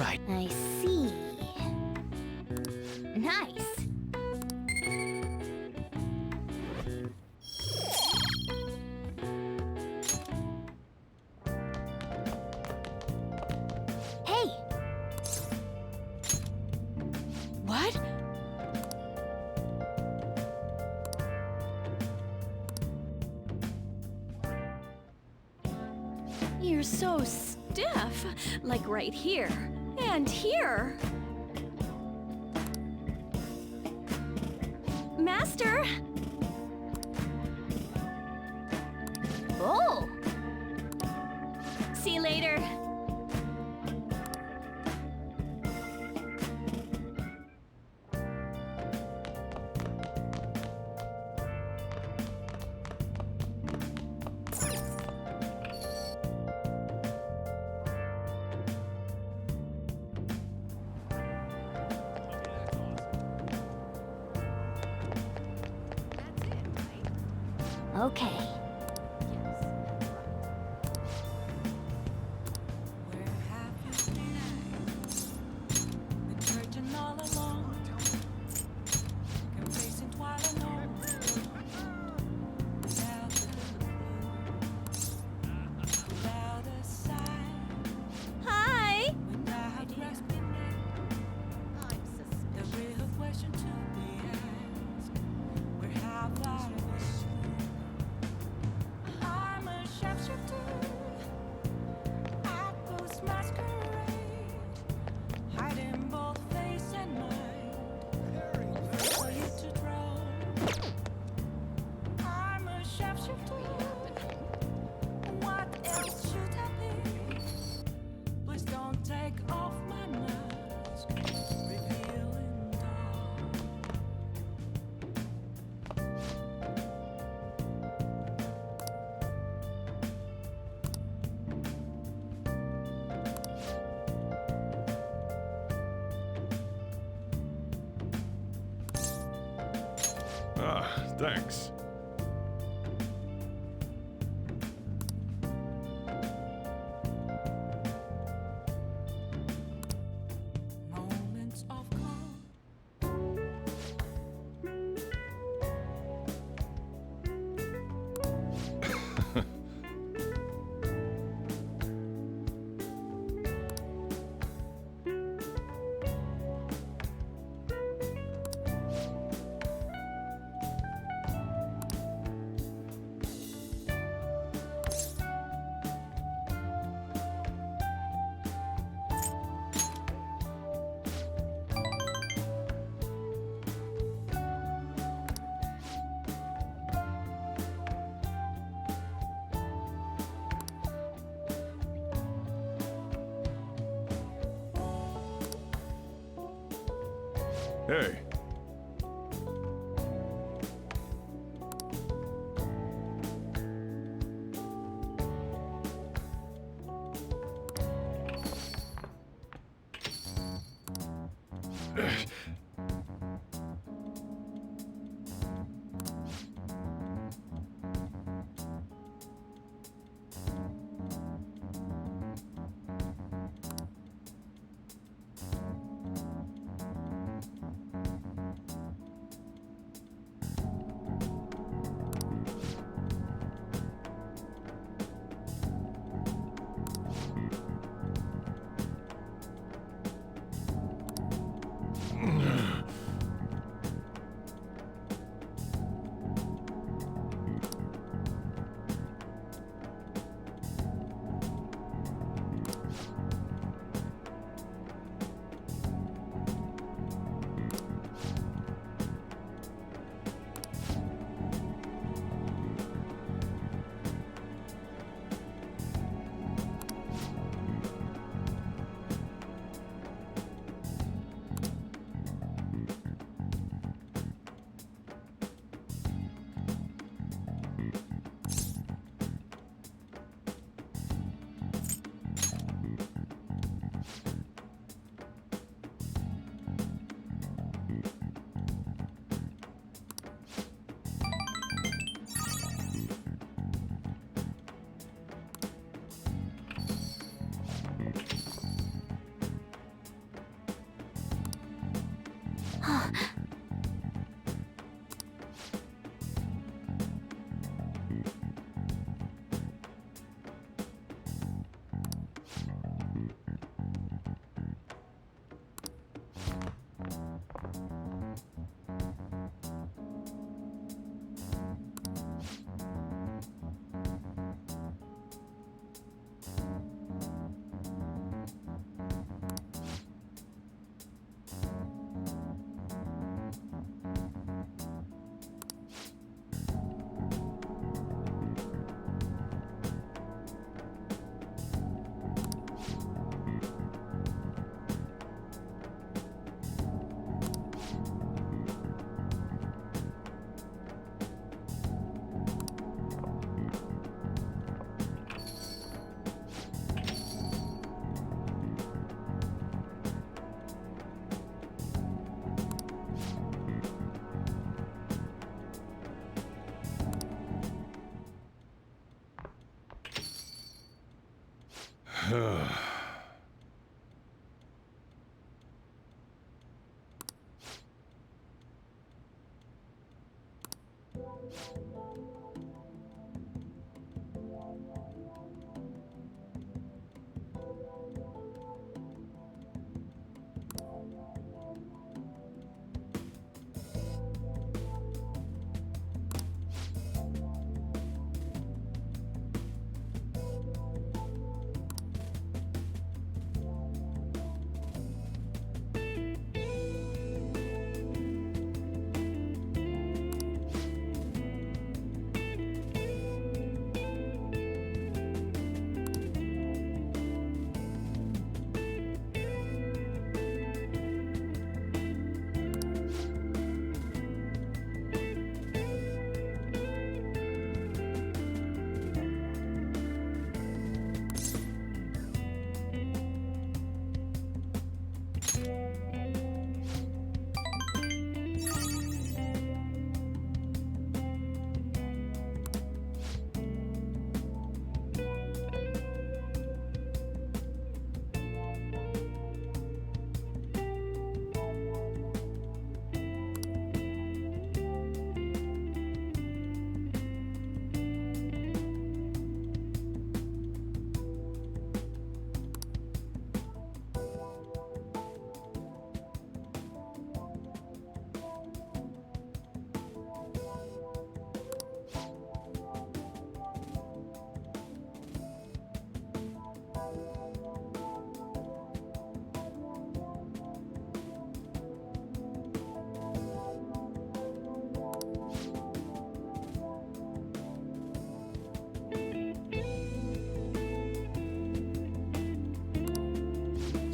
right. I see. Nice. Hey! What? You're so stiff. Like right here. And here. Master! Oh! See you later. Okay. Where have you been? Been searching all along. Complacent while alone. Without without a sign. Hi! Without grasping it. The real question to be asked. Where have I been? I'm a sharpshooter at Post Masquerade, hiding both face and mind for you to draw. I'm a sharpshooter. What else should I be? Please don't take off my mask, revealing dark. Ah, thanks. Moments of calm. Hey.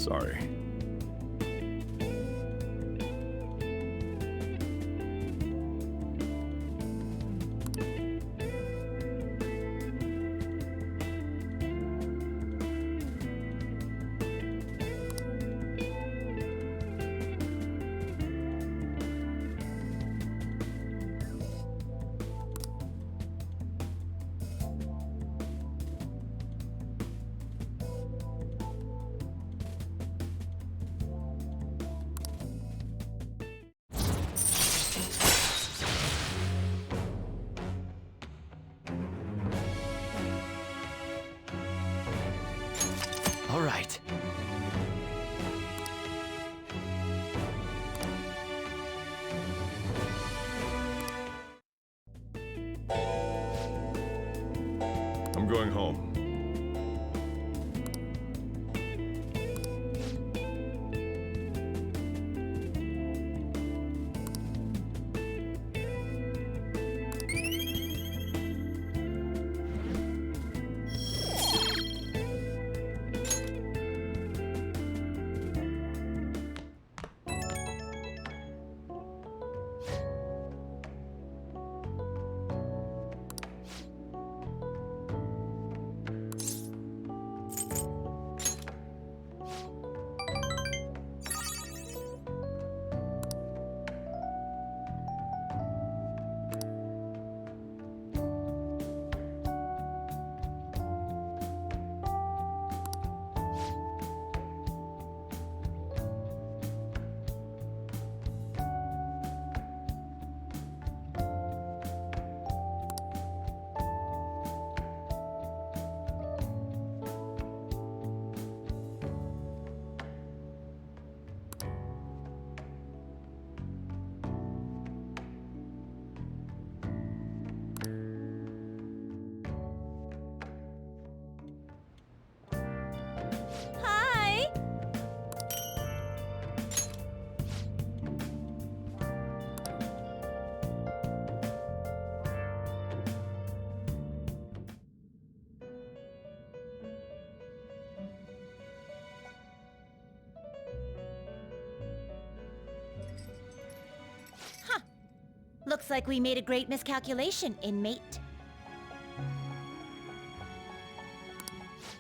Sorry. All right. I'm going home. Hi! Looks like we made a great miscalculation, inmate.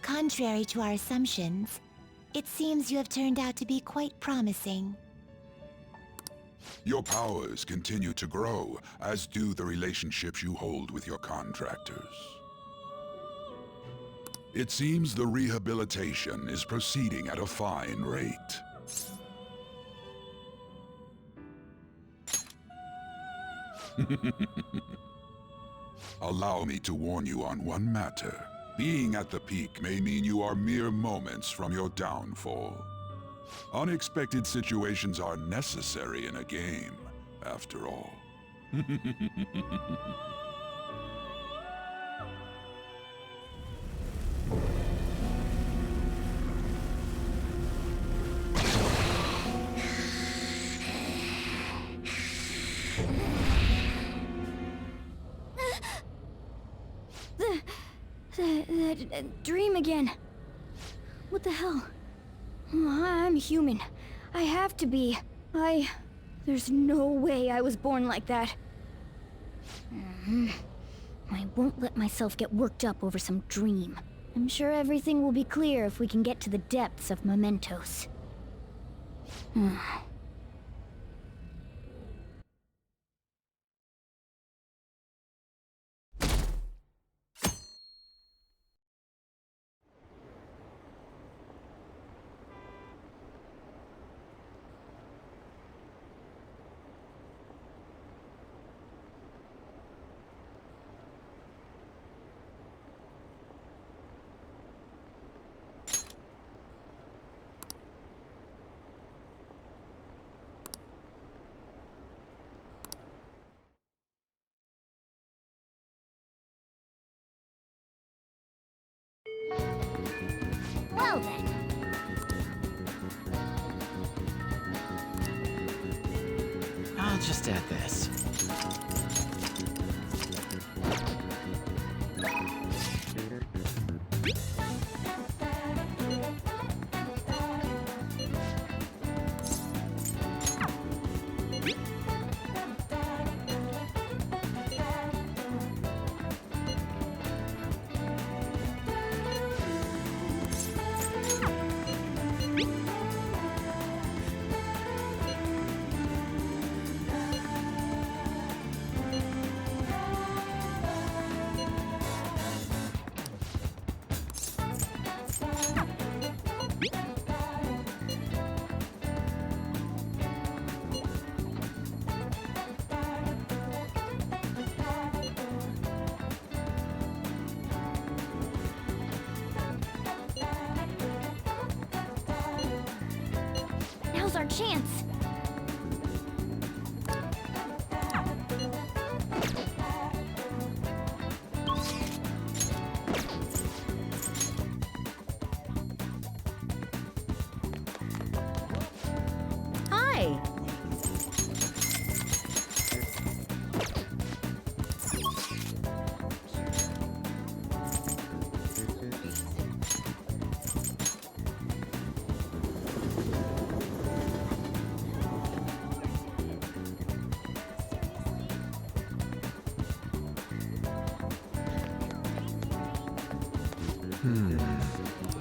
Contrary to our assumptions, it seems you have turned out to be quite promising. Your powers continue to grow, as do the relationships you hold with your contractors. It seems the rehabilitation is proceeding at a fine rate. Allow me to warn you on one matter. Being at the peak may mean you are mere moments from your downfall. Unexpected situations are necessary in a game, after all. That dream again. What the hell? I'm human. I have to be. There's no way I was born like that. I won't let myself get worked up over some dream. I'm sure everything will be clear if we can get to the depths of mementos. Well then. I'll just add this. Now's our chance. Hi.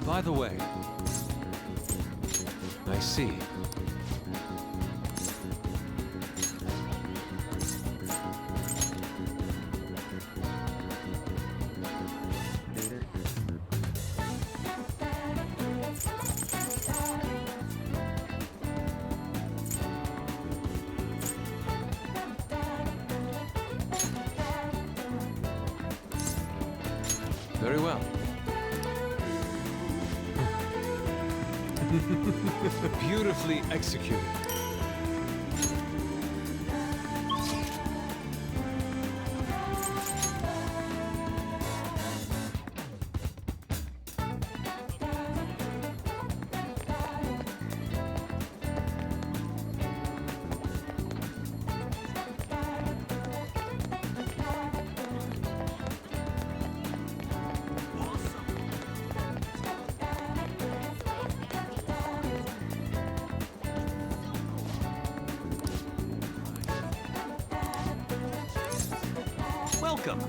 By the way, I see. Very well. Beautifully executed. Welcome.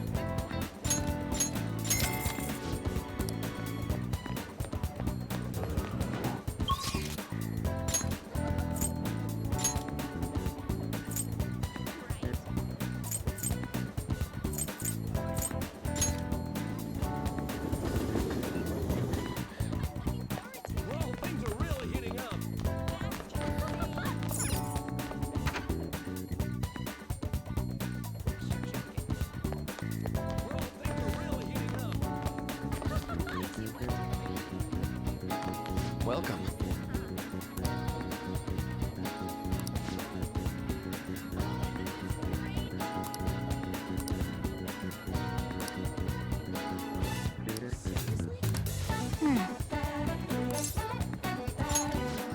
welcome.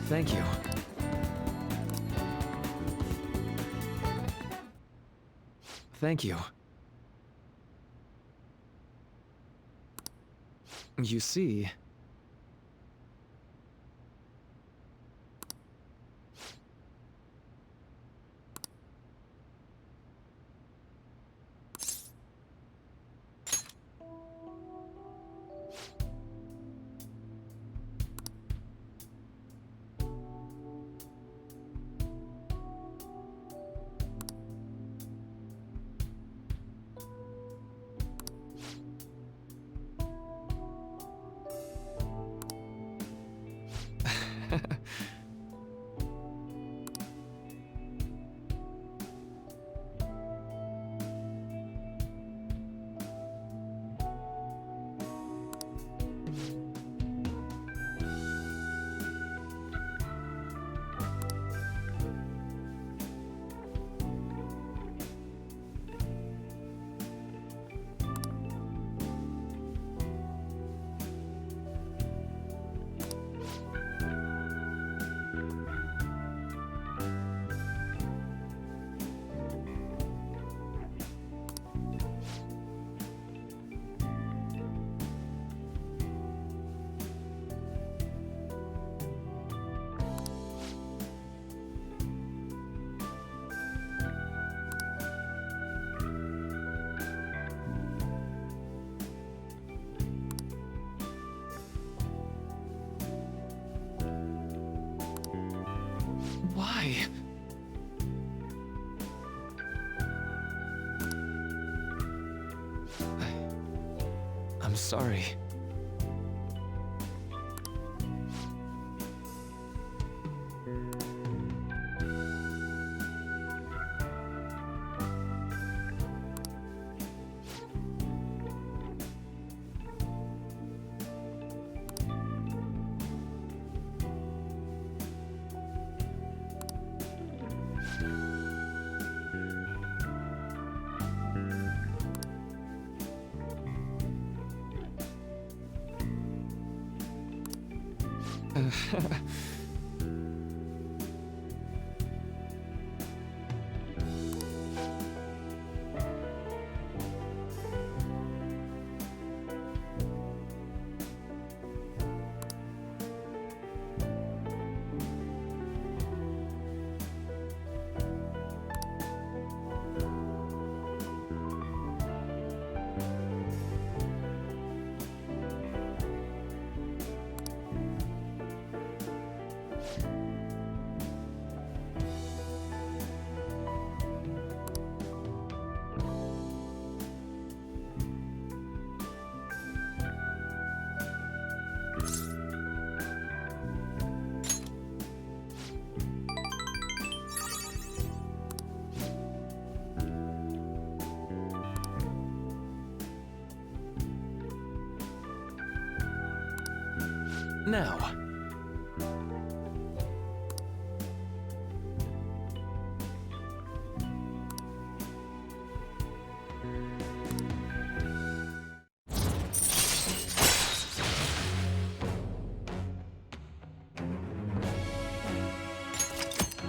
Thank you. Thank you. You see... Why? I'm sorry. Now.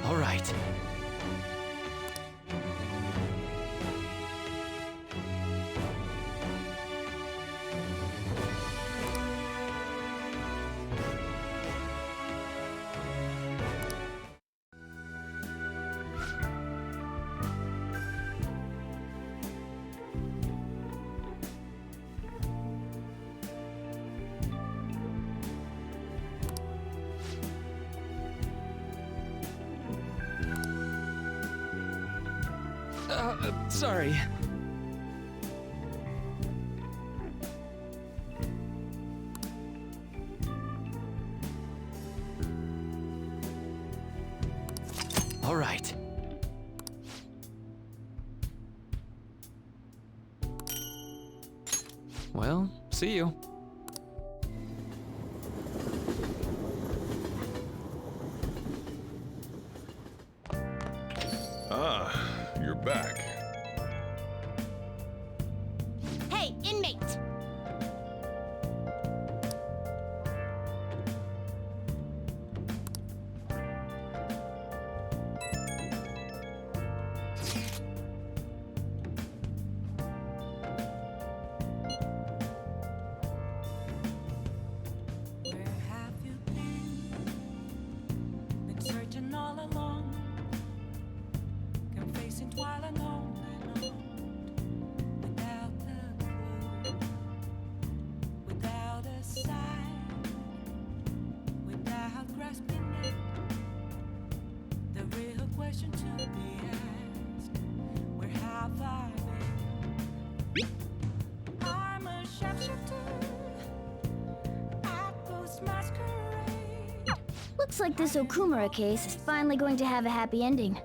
All right. Sorry. All right. Well, see you. Ah, you're back. Hey, inmate! Where have you been? Been searching all along, confessing while alone and on, without a clue, without a sign, without grasping it. The real question to be asked: where have I been? I'm a shapeshifter. Masquerade. Looks like this Okumura case is finally going to have a happy ending.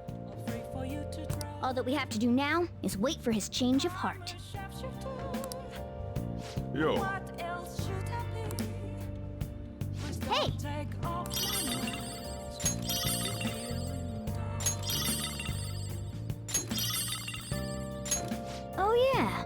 Free for you to draw. All that we have to do now is wait for his change of heart. Yo, What else should I be? Please don't Hey! take off my mask. Oh yeah.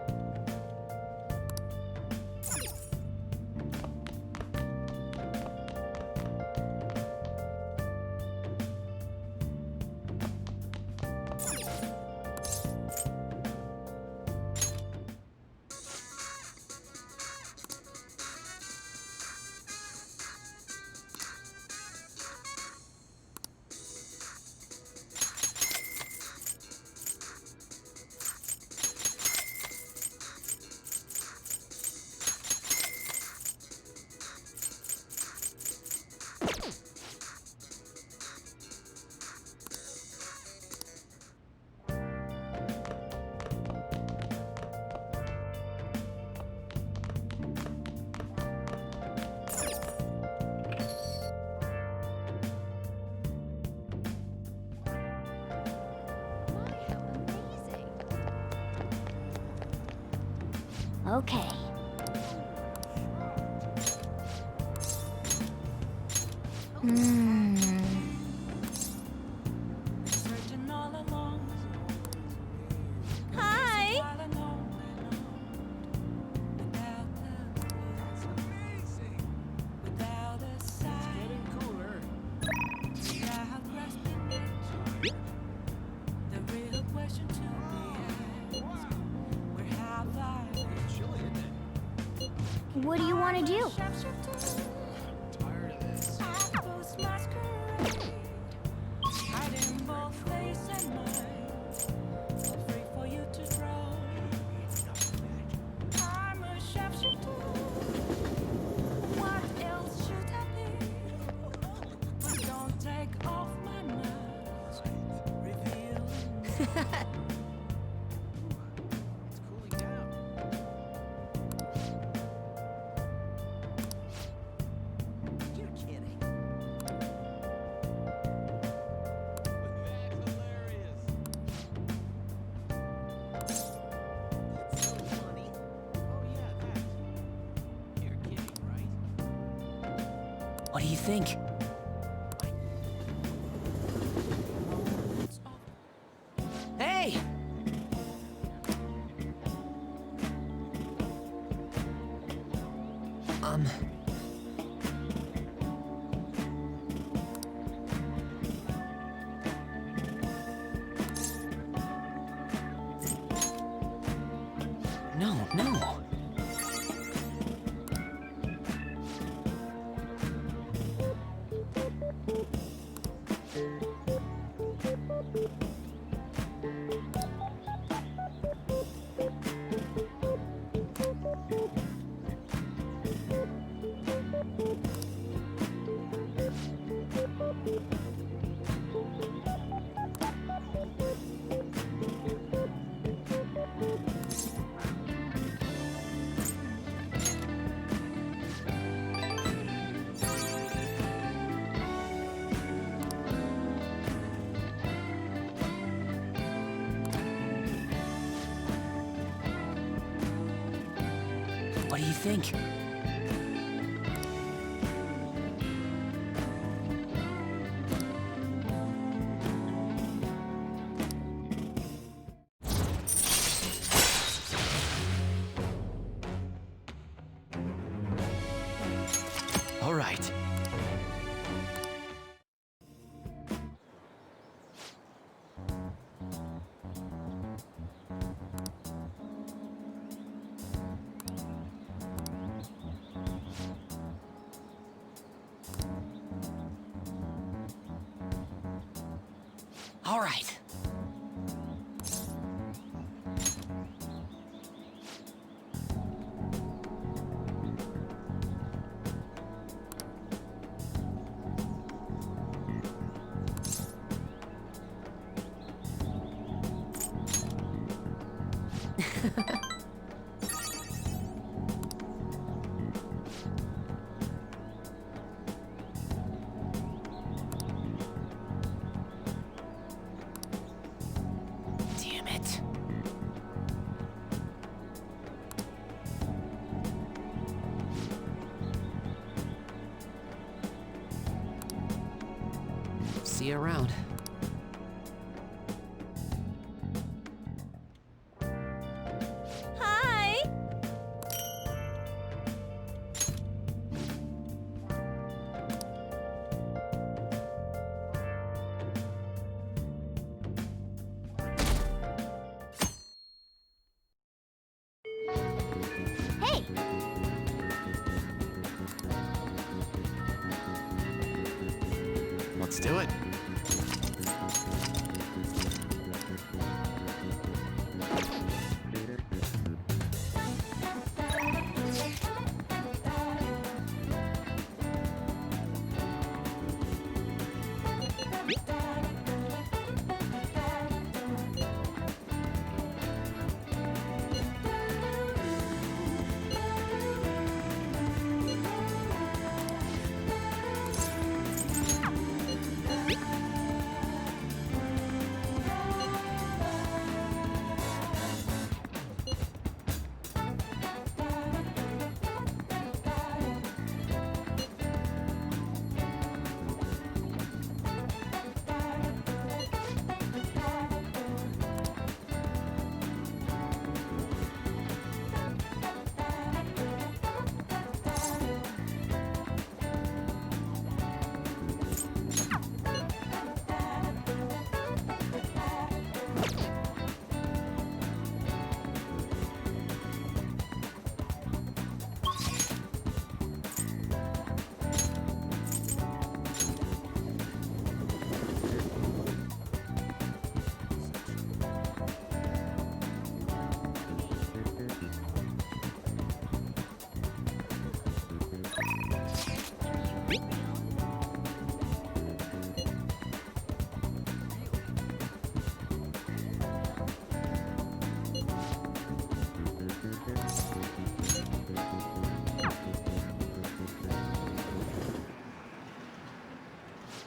Okay. Searching all along. Hi. While alone and on, without a clue, without a sign, without grasping it. The real question to be asked: where have I been? What do you want to do? Apples masquerade, hiding both face and mind, free for you to draw. I'm a shapeshifter. What else should I be? Please don't take off my mask, revealing. What do you think? Hey! No, no. What do you think? All right. Damn it. See you around. Hi! Hey! Let's do it.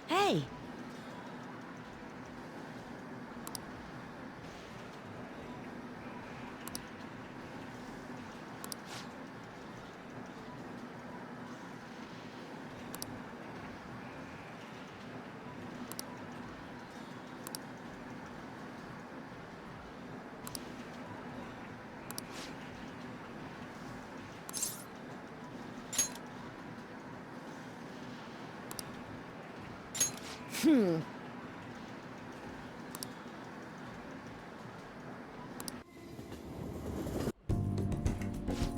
Hey!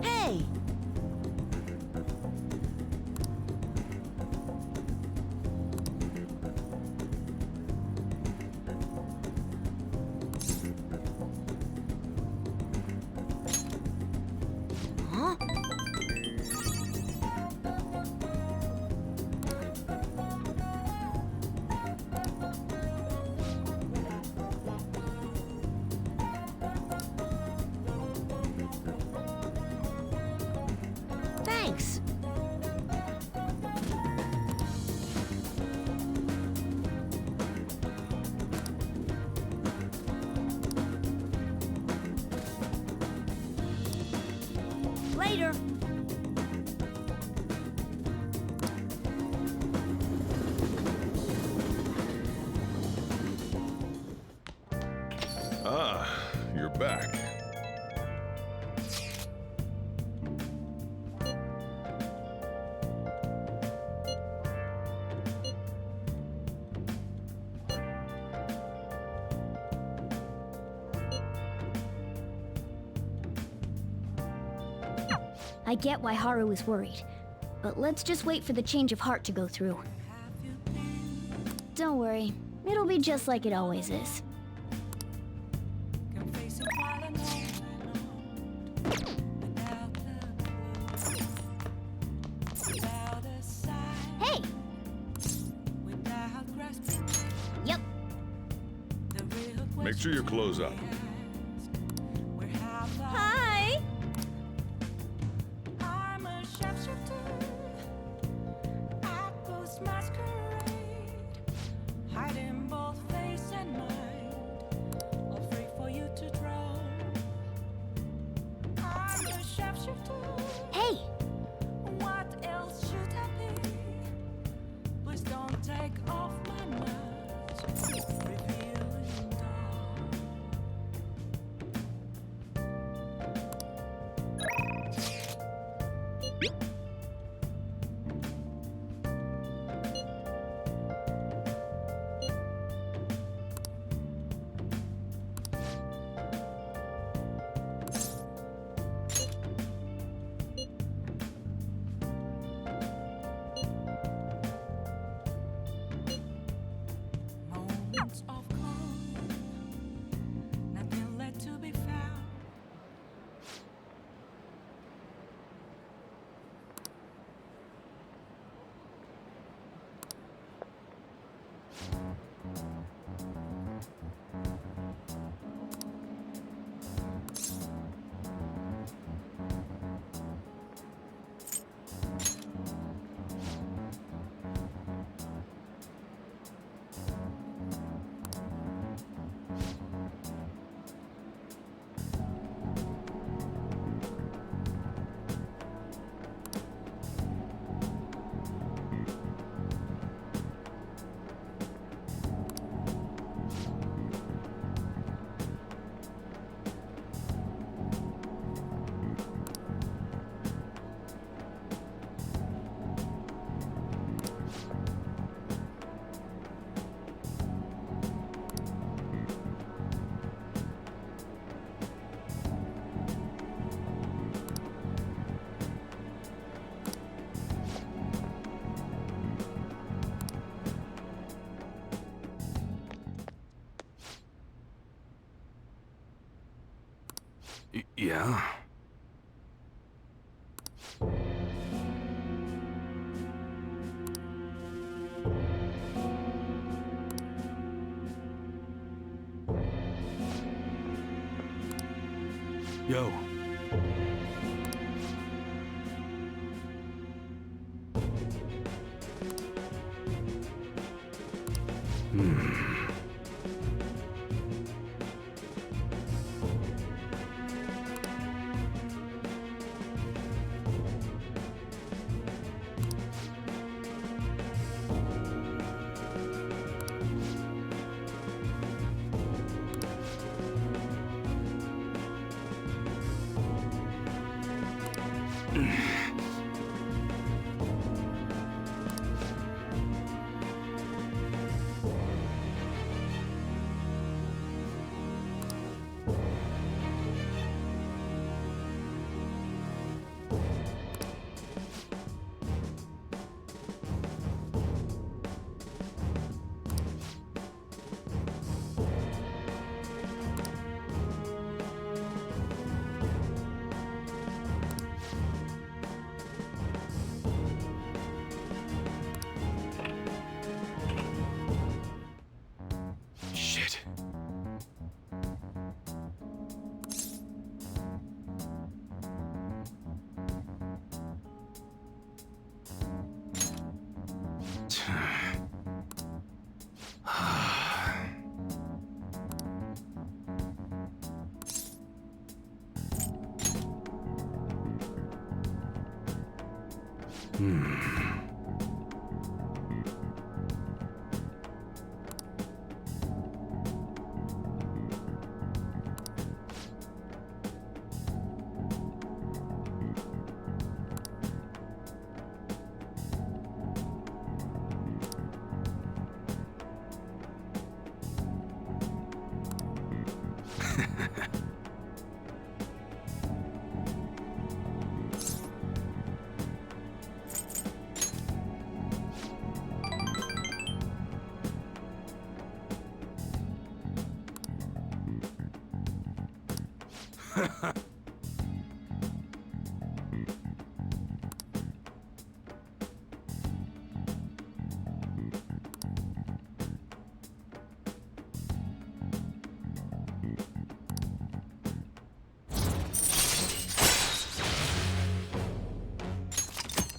Hey! Huh? Thanks. Later. Ah, you're back. I get why Haru is worried, but let's just wait for the change of heart to go through. Don't worry, It'll be just like it always is. Can face it while alone, without without a sign, Hey! without grasping Yep. the real Make sure your clothes up. Where have Hi! I'm a sharpshooter at post masquerade, hiding both face and mind, afraid for you to draw. I'm a sharpshooter. Hey! What else should I be? Please don't take off my mask, revealing dawn. Moments of calm, nothing left to be found. Yeah? Yo. Shit.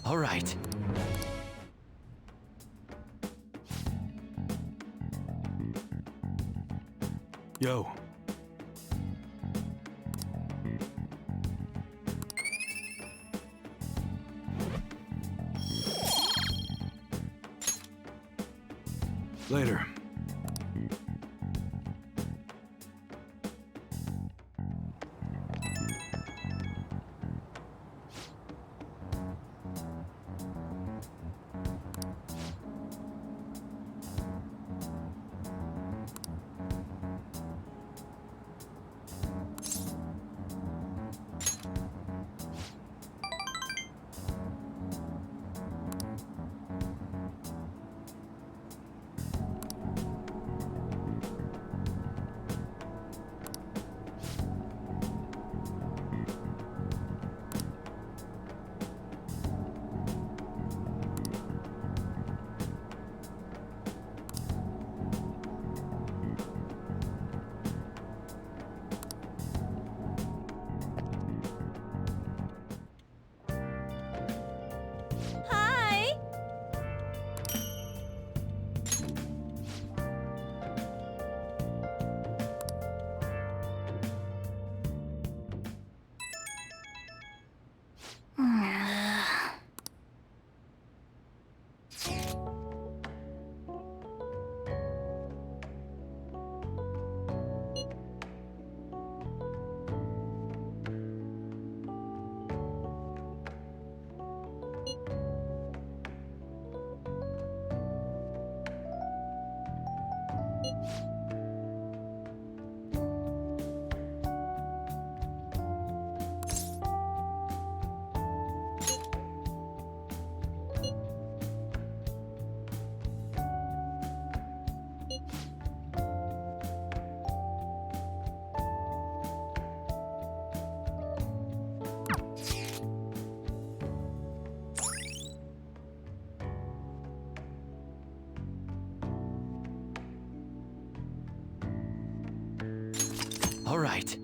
All right. Yo. Later. Hi! All right.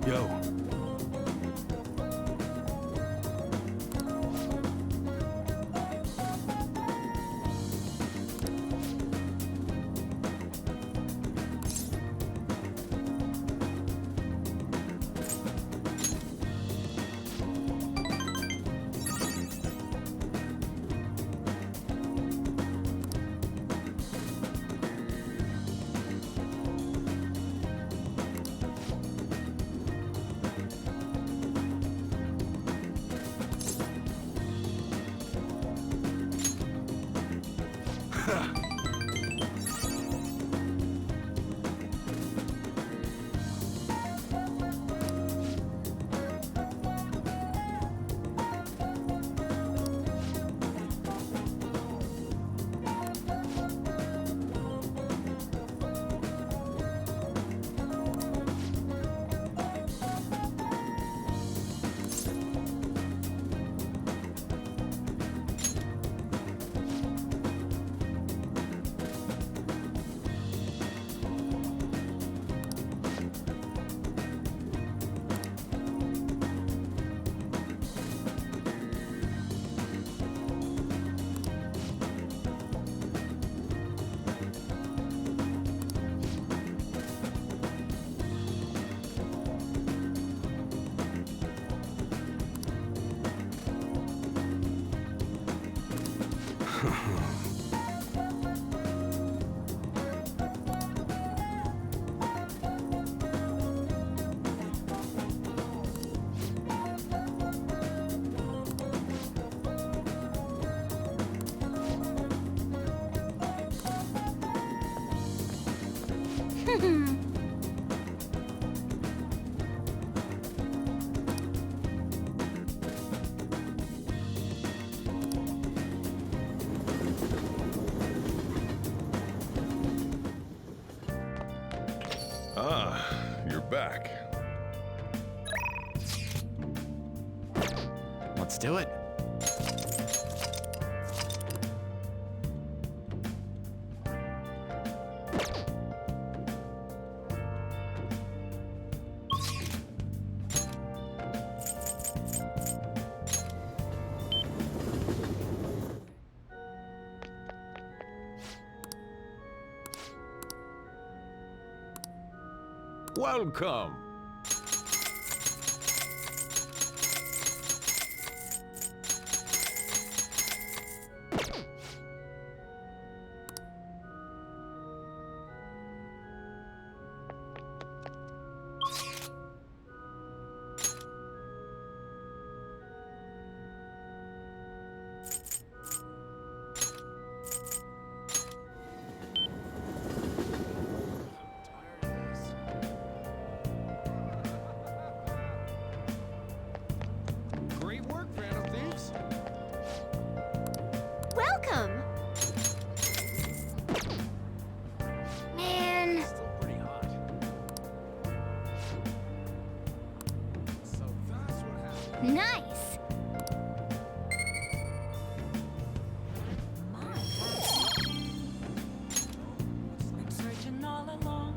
Yo. Ah, you're back. Let's do it. Welcome. Great work, Phantom Thieves. Welcome! Man, Still pretty hot. So that's what happened. nice! Been searching all along,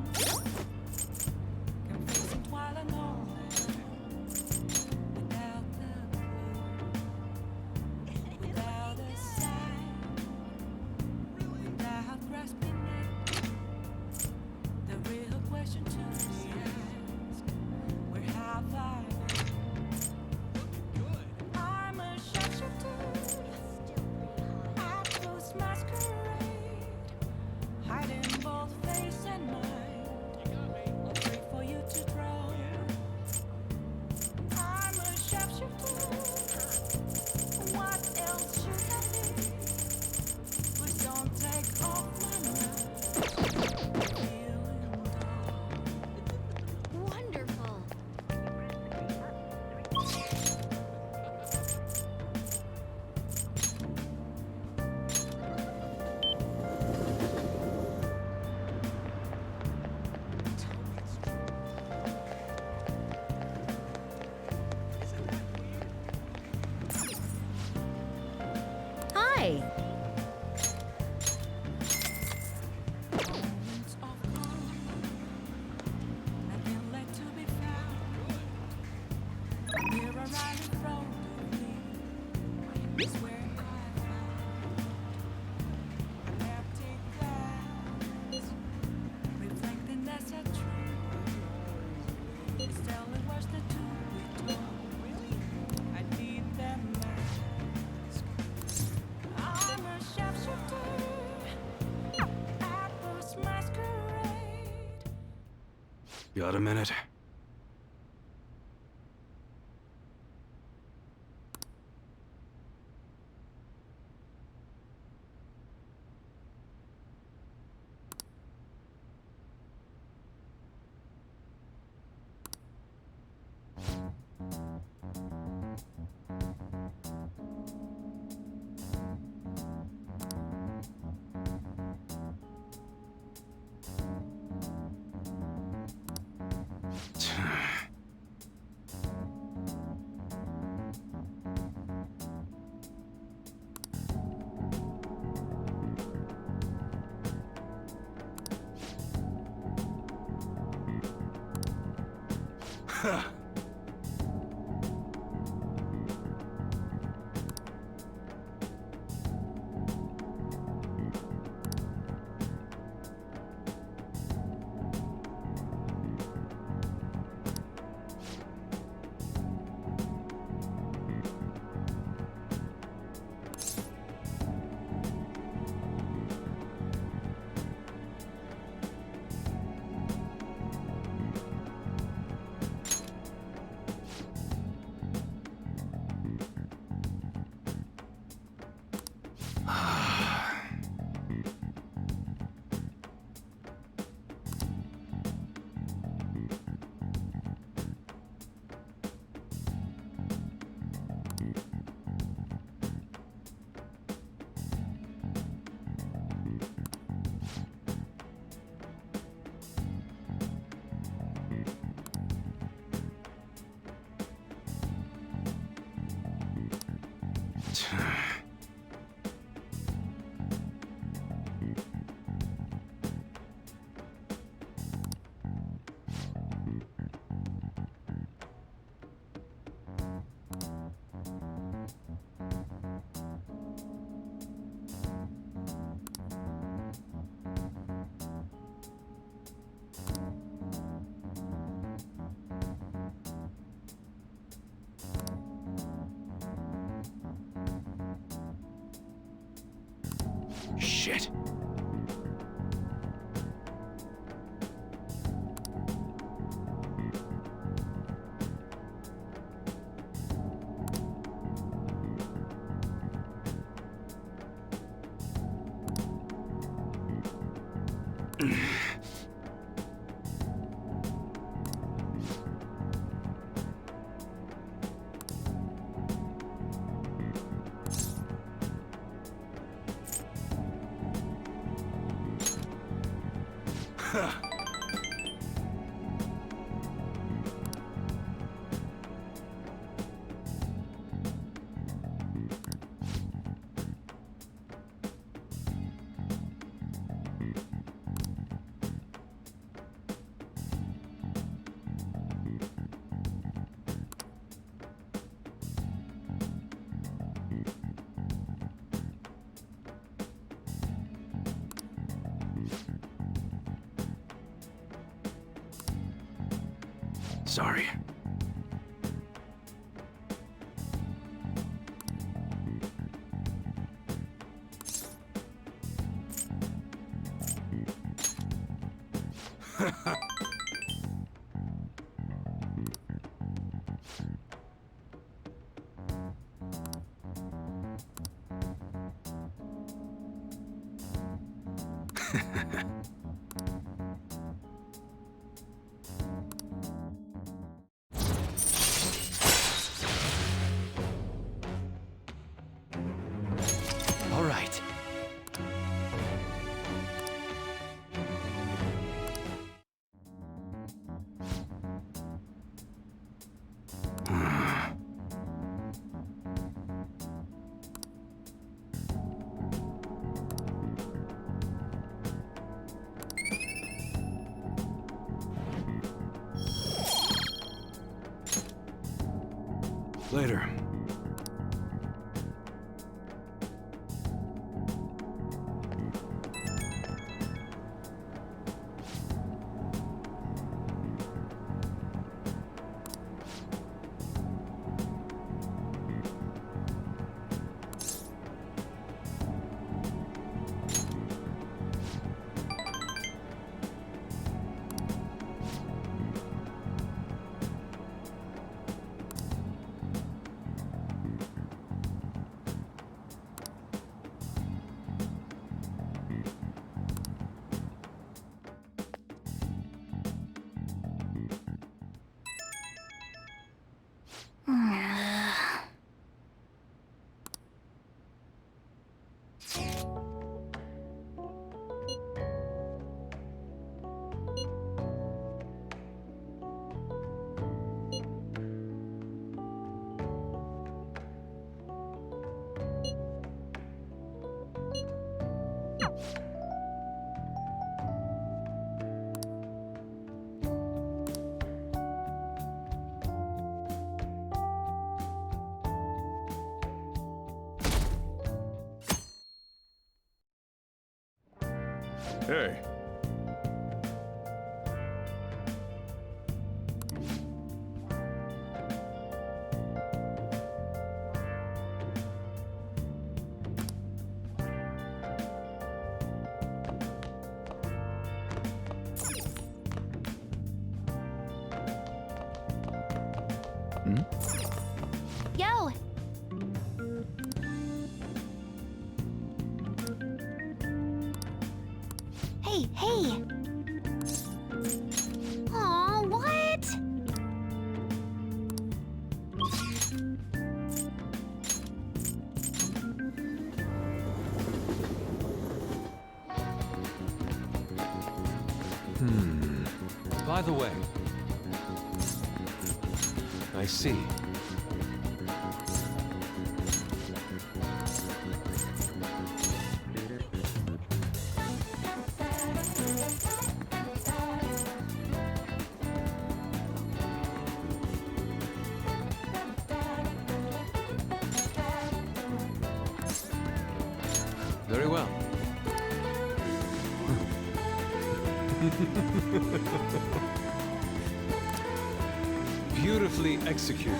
confusing while alone, without the clue, without a sign, without grasping it. The real question to be asked: where have I been? I'm a sharpshooter at those masquerade, hiding both face and mind. I'll wait for you to draw. I'm a sharpshooter. What else should I be? Please don't take off my mind. Feeling dull. Wonderful! Hi! Moments of calm, nothing left to be found. Here right in front of me is where I found an empty glass, reflecting that's a truth. It's telling what's the to be told. I need that mask. I'm a sharpshooter at this masquerade. Got a minute? Shit. Sorry. All right. Later. Hey. Yo! Hey, hey! Aw, what? By the way, I see. Very well. Beautifully executed.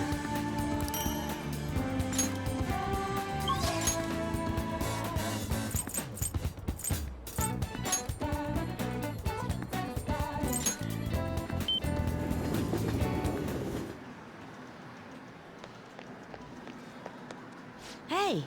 Hey!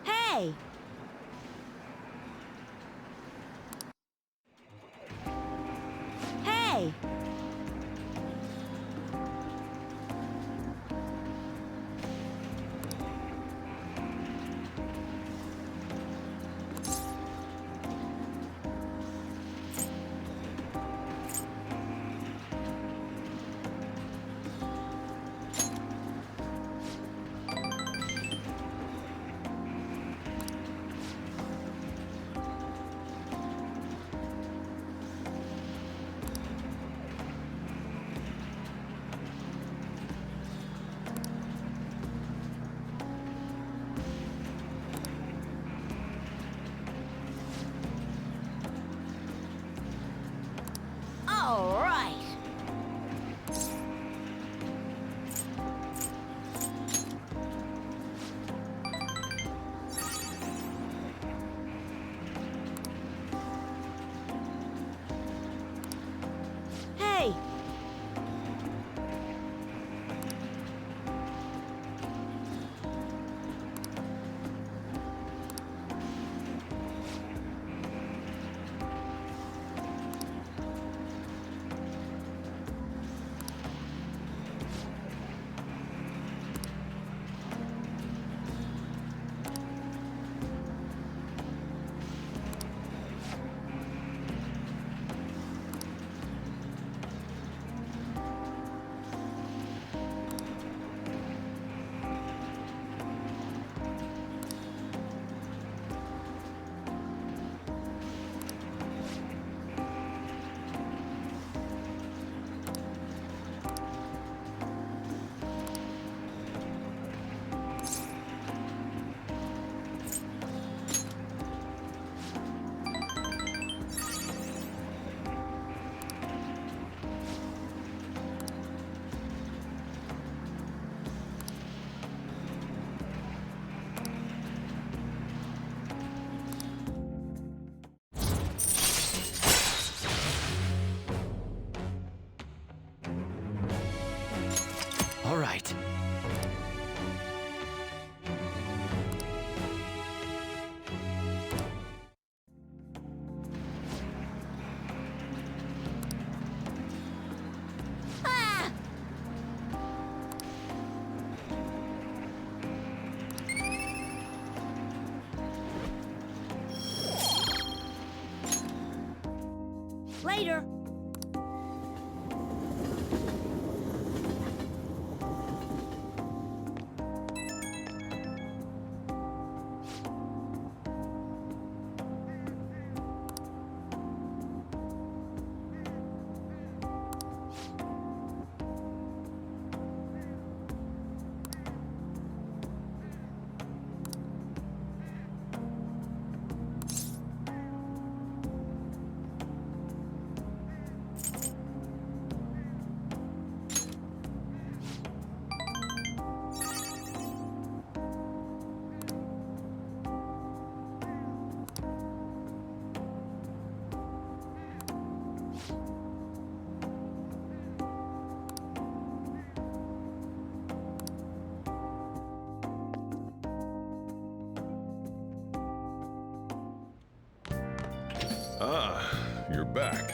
Hey! Hey! All right! Hey! All right. Ah! Later! you're back.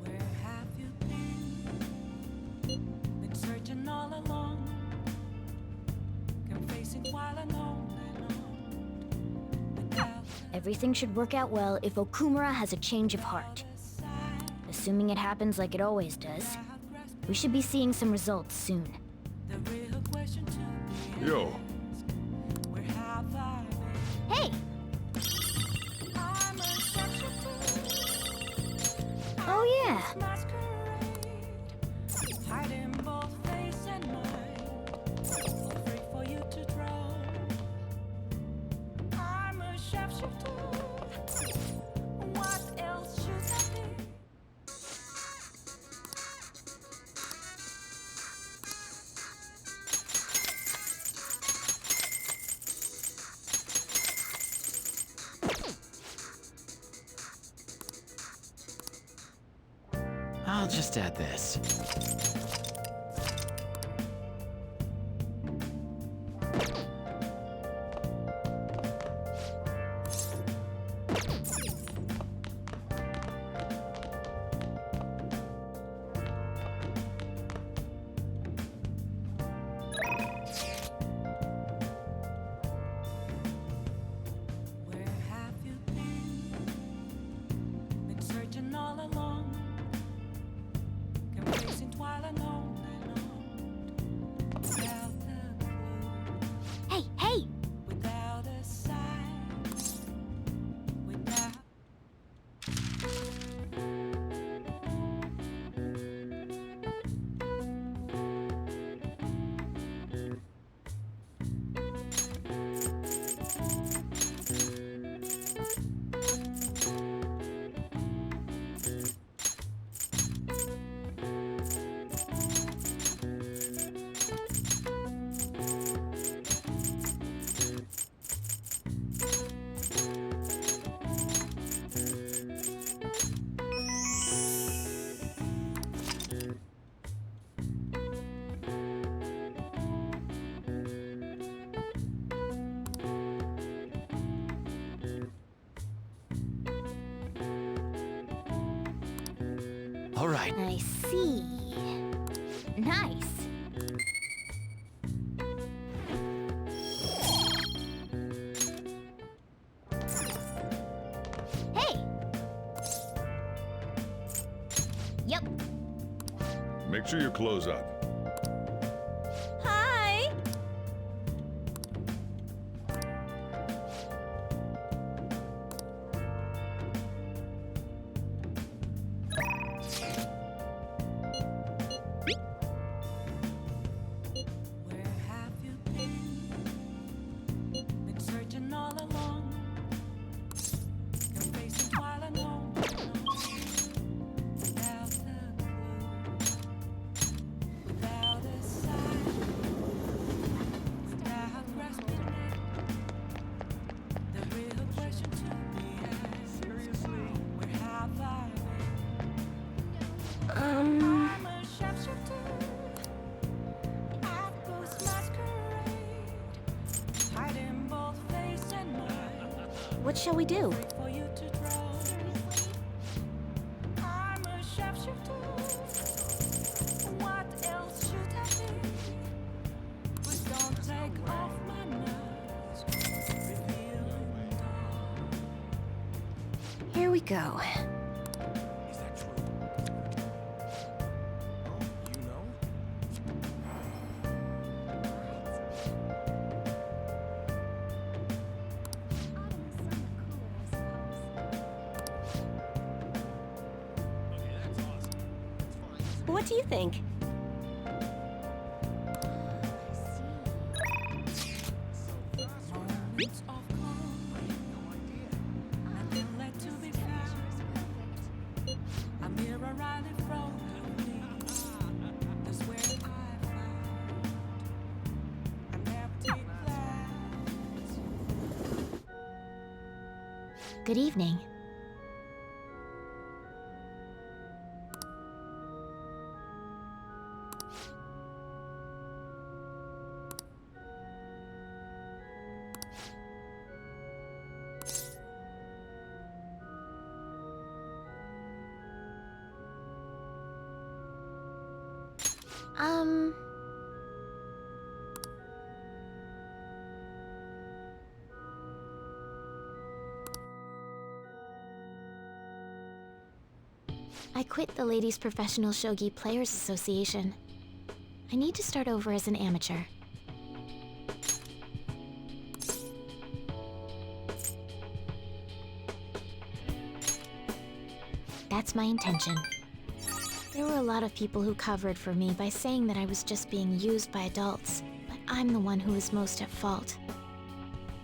Where have you been? Been searching all along, kept facing while alone and on. Without Everything should work out well if Okumura has a change of heart. the sign, Assuming it happens like it always does, we should be seeing some results soon. the real question to be Yo, asked, where have I been? Hey! I'm a substitute. Oh yeah! Masquerade, hiding both face and mind, afraid for you to draw. I'm a shapeshifter. What else should I be? I'll just add this. Where have you been? Been searching all along, kept facing while alone and on. Without a clue, Hey, hey! without a sign, without. All right. I see. Nice. Hey! Yep. make sure you close up. Hi! Where have you been? Been searching all along, kept facing while alone, without a clue, without a sign, without grasping it. The real question to be asked: seriously, where have I been? I'm a shapeshifter. At ghost masquerade, hiding both face and mind, What shall we do? wait for you to draw. I'm a shapeshifter. What else should I be? Please don't take off my mask. Reveal it all. Here we go. Is that true? Oh, you know? Okay, that's awesome. That's fine. What do you think? Moments of calm, nothing left to be found. A mirror right in front of me. That's where I found an empty glass. Good evening. I quit the Ladies Professional Shogi Players Association. I need to start over as an amateur. That's my intention. There were a lot of people who covered for me by saying that I was just being used by adults, but I'm the one who was most at fault.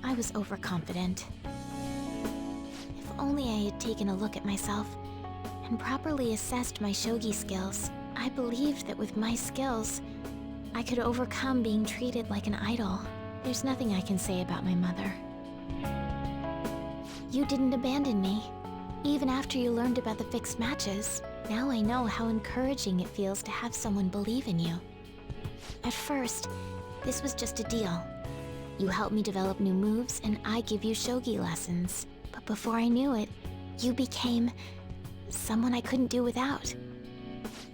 I was overconfident. If only I had taken a look at myself and properly assessed my shogi skills, I believed that with my skills, I could overcome being treated like an idol. There's nothing I can say about my mother. You didn't abandon me, even after you learned about the fixed matches. Now I know how encouraging it feels to have someone believe in you. At first, this was just a deal. You help me develop new moves, and I give you shogi lessons. But before I knew it, you became someone I couldn't do without.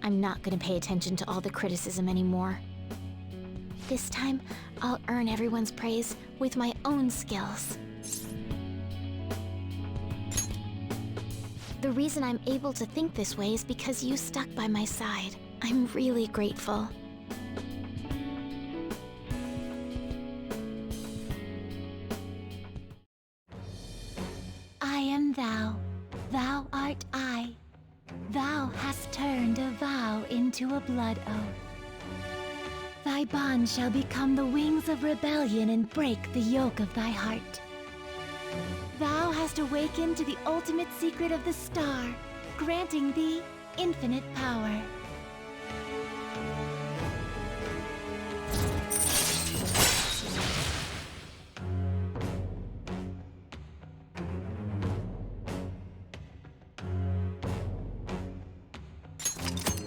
I'm not gonna pay attention to all the criticism anymore. This time, I'll earn everyone's praise with my own skills. The reason I'm able to think this way is because you stuck by my side. I'm really grateful. I am thou. Thou art I. Thou hast turned a vow into a blood oath. Thy bond shall become the wings of rebellion and break the yoke of thy heart. Thou hast awakened to the ultimate secret of the star, granting thee infinite power.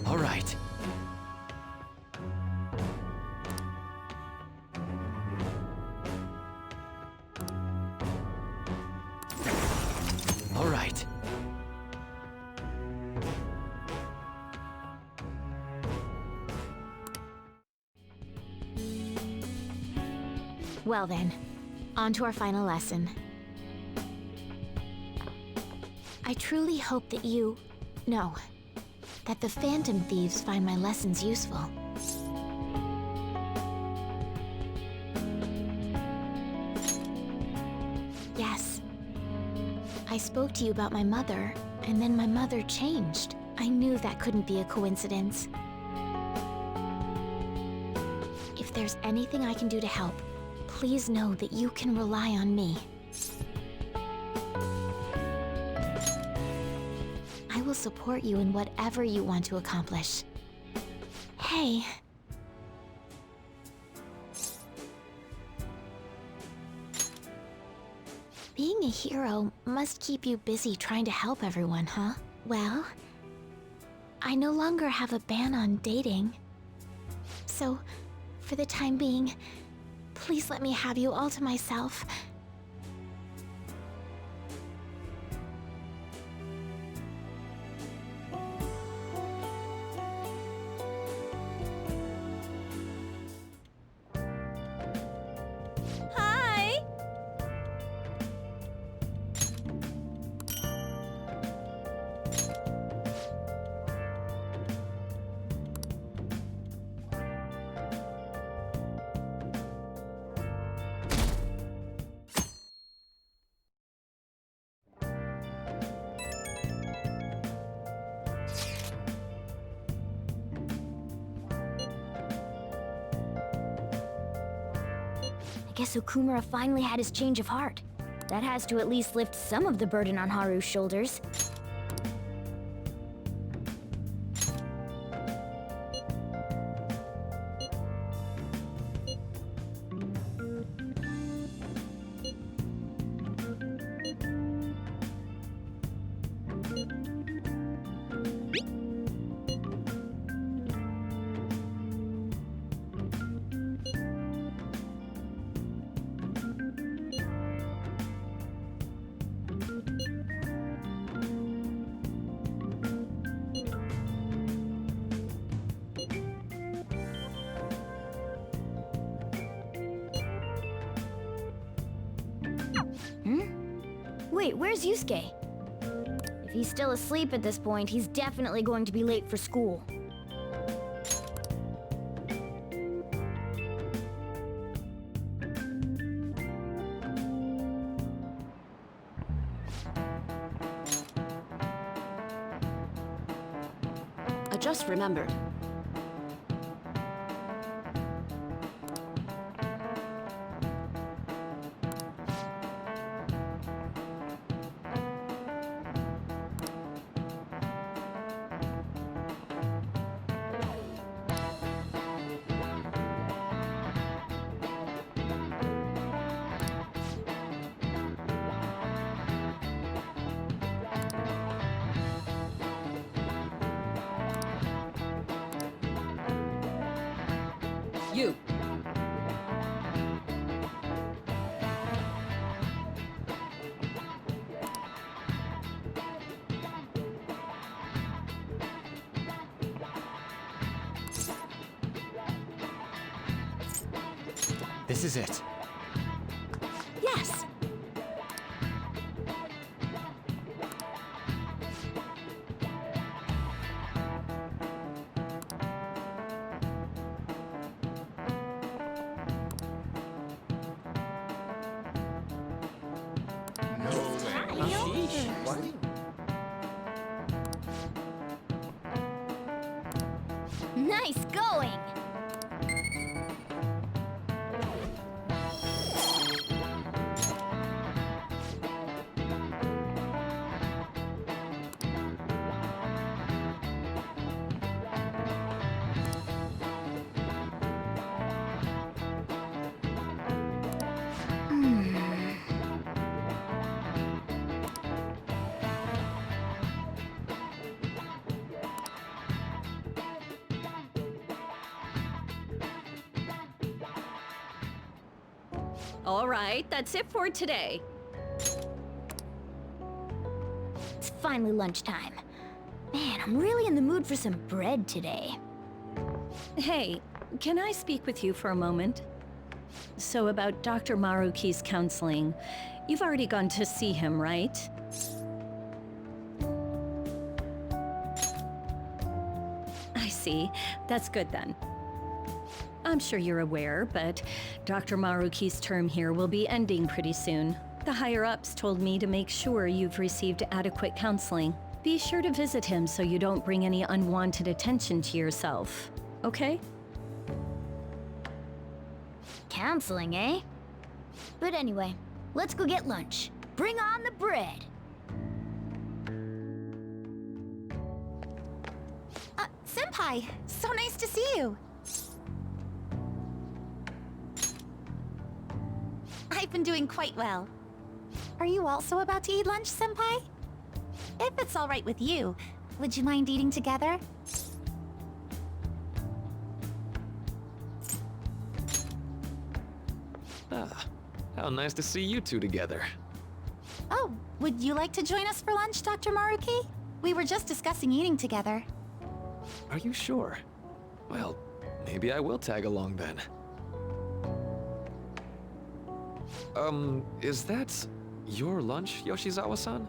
All right. All right. Well then, on to our final lesson. I truly hope that that the Phantom Thieves find my lessons useful. Yes. I spoke to you about my mother, and then my mother changed. I knew that couldn't be a coincidence. If there's anything I can do to help, please know that you can rely on me. I will support you in whatever you want to accomplish. Hey. Being a hero must keep you busy trying to help everyone, huh? Well, I no longer have a ban on dating. So, for the time being, please let me have you all to myself. Hi! I guess Okumura finally had his change of heart. That has to at least lift some of the burden on Haru's shoulders. Wait, where's Yusuke? If he's still asleep at this point, he's definitely going to be late for school. I just remembered. You. This is it. Yes! Nice going! All right, that's it for today. It's finally lunchtime. Man, I'm really in the mood for some bread today. Hey, can I speak with you for a moment? So about Dr. Maruki's counseling, you've already gone to see him, right? I see. That's good then. I'm sure you're aware, but Dr. Maruki's term here will be ending pretty soon. The higher-ups told me to make sure you've received adequate counseling. Be sure to visit him so you don't bring any unwanted attention to yourself, okay? Counseling, eh? But anyway, let's go get lunch. Bring on the bread! Senpai, so nice to see you. I've been doing quite well. Are you also about to eat lunch, Senpai? If it's all right with you, would you mind eating together? Ah, how nice to see you two together. Oh, would you like to join us for lunch, Dr. Maruki? We were just discussing eating together. Are you sure? Well, maybe I will tag along then. Is that your lunch, Yoshizawa-san?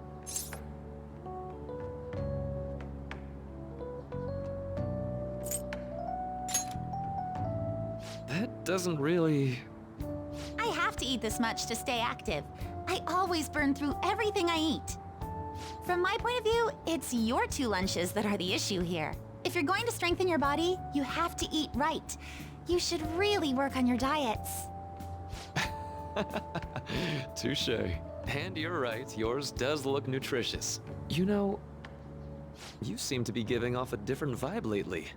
That doesn't really... I have to eat this much to stay active. I always burn through everything I eat. From my point of view, it's your two lunches that are the issue here. If you're going to strengthen your body, you have to eat right. You should really work on your diets. Touche. And you're right, yours does look nutritious. You know, you seem to be giving off a different vibe lately.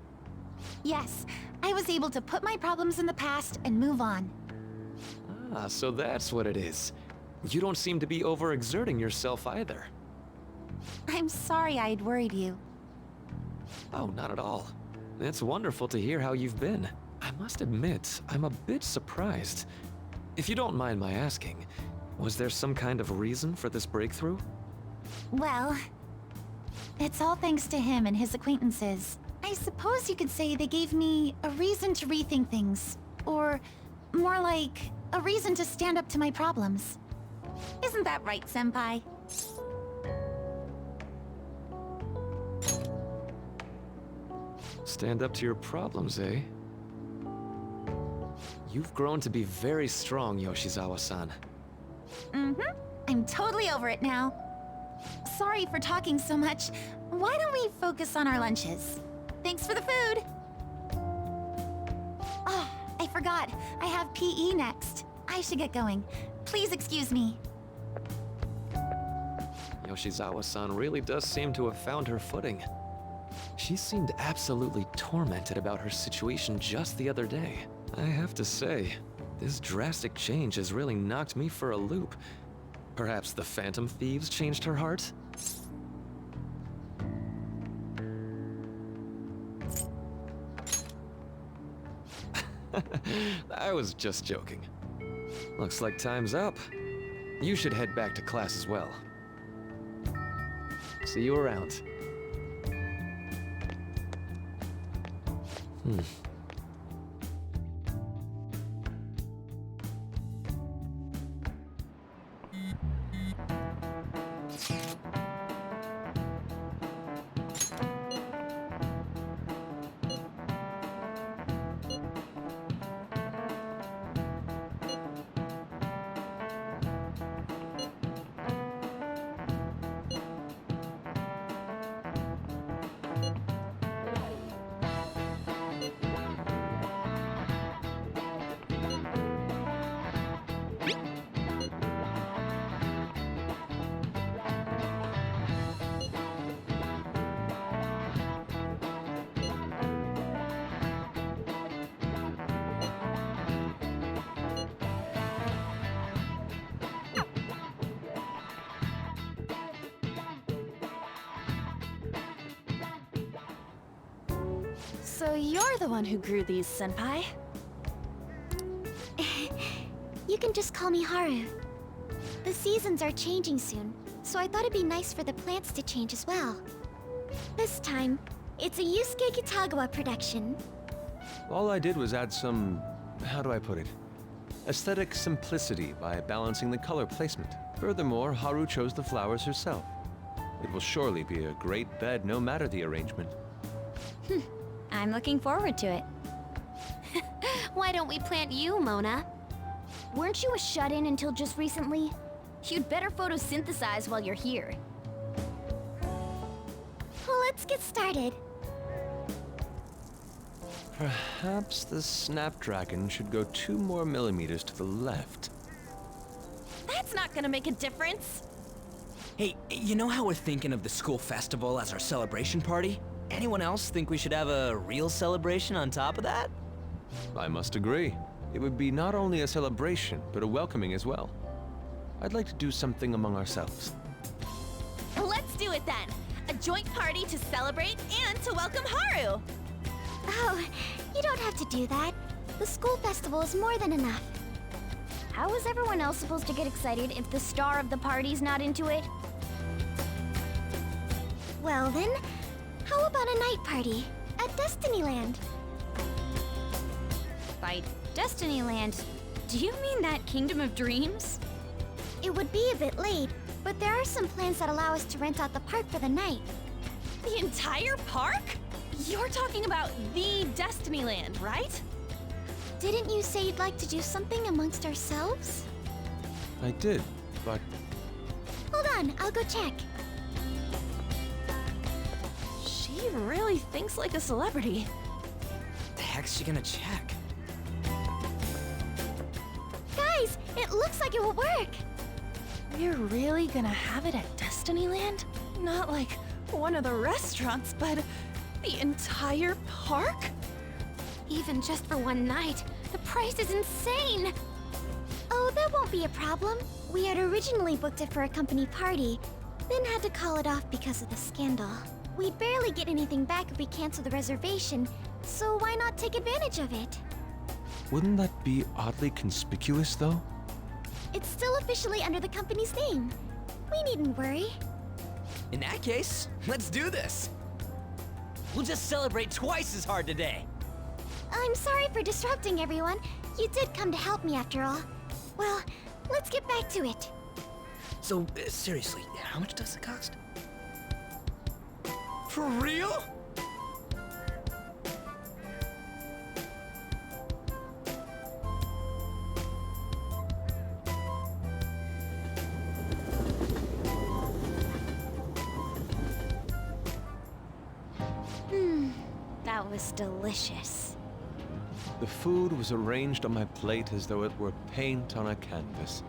Yes, I was able to put my problems in the past and move on. Ah, so that's what it is. You don't seem to be overexerting yourself either. I'm sorry I'd worried you. Oh, not at all. It's wonderful to hear how you've been. I must admit, I'm a bit surprised. If you don't mind my asking, was there some kind of reason for this breakthrough? Well, it's all thanks to him and his acquaintances. I suppose you could say they gave me a reason to rethink things. Or more like, a reason to stand up to my problems. Isn't that right, Senpai? Stand up to your problems, eh? You've grown to be very strong, Yoshizawa-san. Mm-hmm. I'm totally over it now. Sorry for talking so much. Why don't we focus on our lunches? Thanks for the food. Oh, I forgot. I have PE next. I should get going. Please excuse me. Yoshizawa-san really does seem to have found her footing. She seemed absolutely tormented about her situation just the other day. I have to say, this drastic change has really knocked me for a loop. Perhaps the Phantom Thieves changed her heart? I was just joking. Looks like time's up. You should head back to class as well. See you around. So you're the one who grew these, Senpai? You can just call me Haru. The seasons are changing soon, so I thought it'd be nice for the plants to change as well. This time, it's a Yusuke Kitagawa production. All I did was add some, how do I put it? Aesthetic simplicity by balancing the color placement. Furthermore, Haru chose the flowers herself. It will surely be a great bed no matter the arrangement. I'm looking forward to it. Why don't we plant you, Mona? Weren't you a shut-in until just recently? You'd better photosynthesize while you're here. Well, let's get started. Perhaps the Snapdragon should go 2 more millimeters to the left. That's not gonna make a difference. Hey, you know how we're thinking of the school festival as our celebration party? Anyone else think we should have a real celebration on top of that? I must agree. It would be not only a celebration, but a welcoming as well. I'd like to do something among ourselves. Let's do it then. A joint party to celebrate and to welcome Haru. Oh, you don't have to do that. The school festival is more than enough. How is everyone else supposed to get excited if the star of the party's not into it? Well then, how about a night party at Destinyland? By Destinyland, do you mean that Kingdom of Dreams? It would be a bit late, but there are some plans that allow us to rent out the park for the night. The entire park? You're talking about the Destinyland, right? Didn't you say you'd like to do something amongst ourselves? I did, but Hold on, I'll go check. She really thinks like a celebrity. The heck's she gonna check? Guys, it looks like it will work. We're really gonna have it at Destinyland? Not like one of the restaurants, but the entire park? Even just for one night, the price is insane. Oh, that won't be a problem. We had originally booked it for a company party, then had to call it off because of the scandal. We'd barely get anything back if we cancel the reservation, so why not take advantage of it? wouldn't that be oddly conspicuous, though? It's still officially under the company's name. We needn't worry. In that case, let's do this. We'll just celebrate twice as hard today. I'm sorry for disrupting everyone. You did come to help me after all. Well, let's get back to it. So, seriously, how much does it cost? For real? That was delicious. The food was arranged on my plate as though it were paint on a canvas.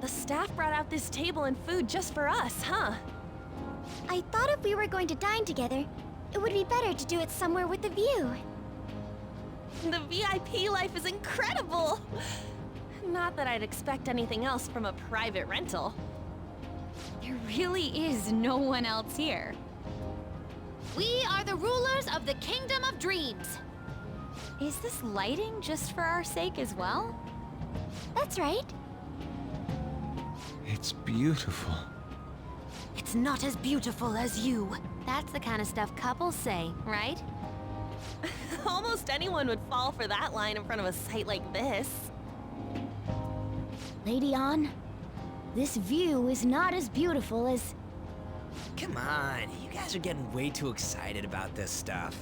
The staff brought out this table and food just for us, huh? I thought if we were going to dine together, it would be better to do it somewhere with a view. The VIP life is incredible! Not that I'd expect anything else from a private rental. There really is no one else here. We are the rulers of the Kingdom of Dreams. Is this lighting just for our sake as well? That's right. It's beautiful. It's not as beautiful as you. That's the kind of stuff couples say, right? Almost anyone would fall for that line in front of a sight like this. Lady An, this view is not as beautiful as... Come on, you guys are getting way too excited about this stuff.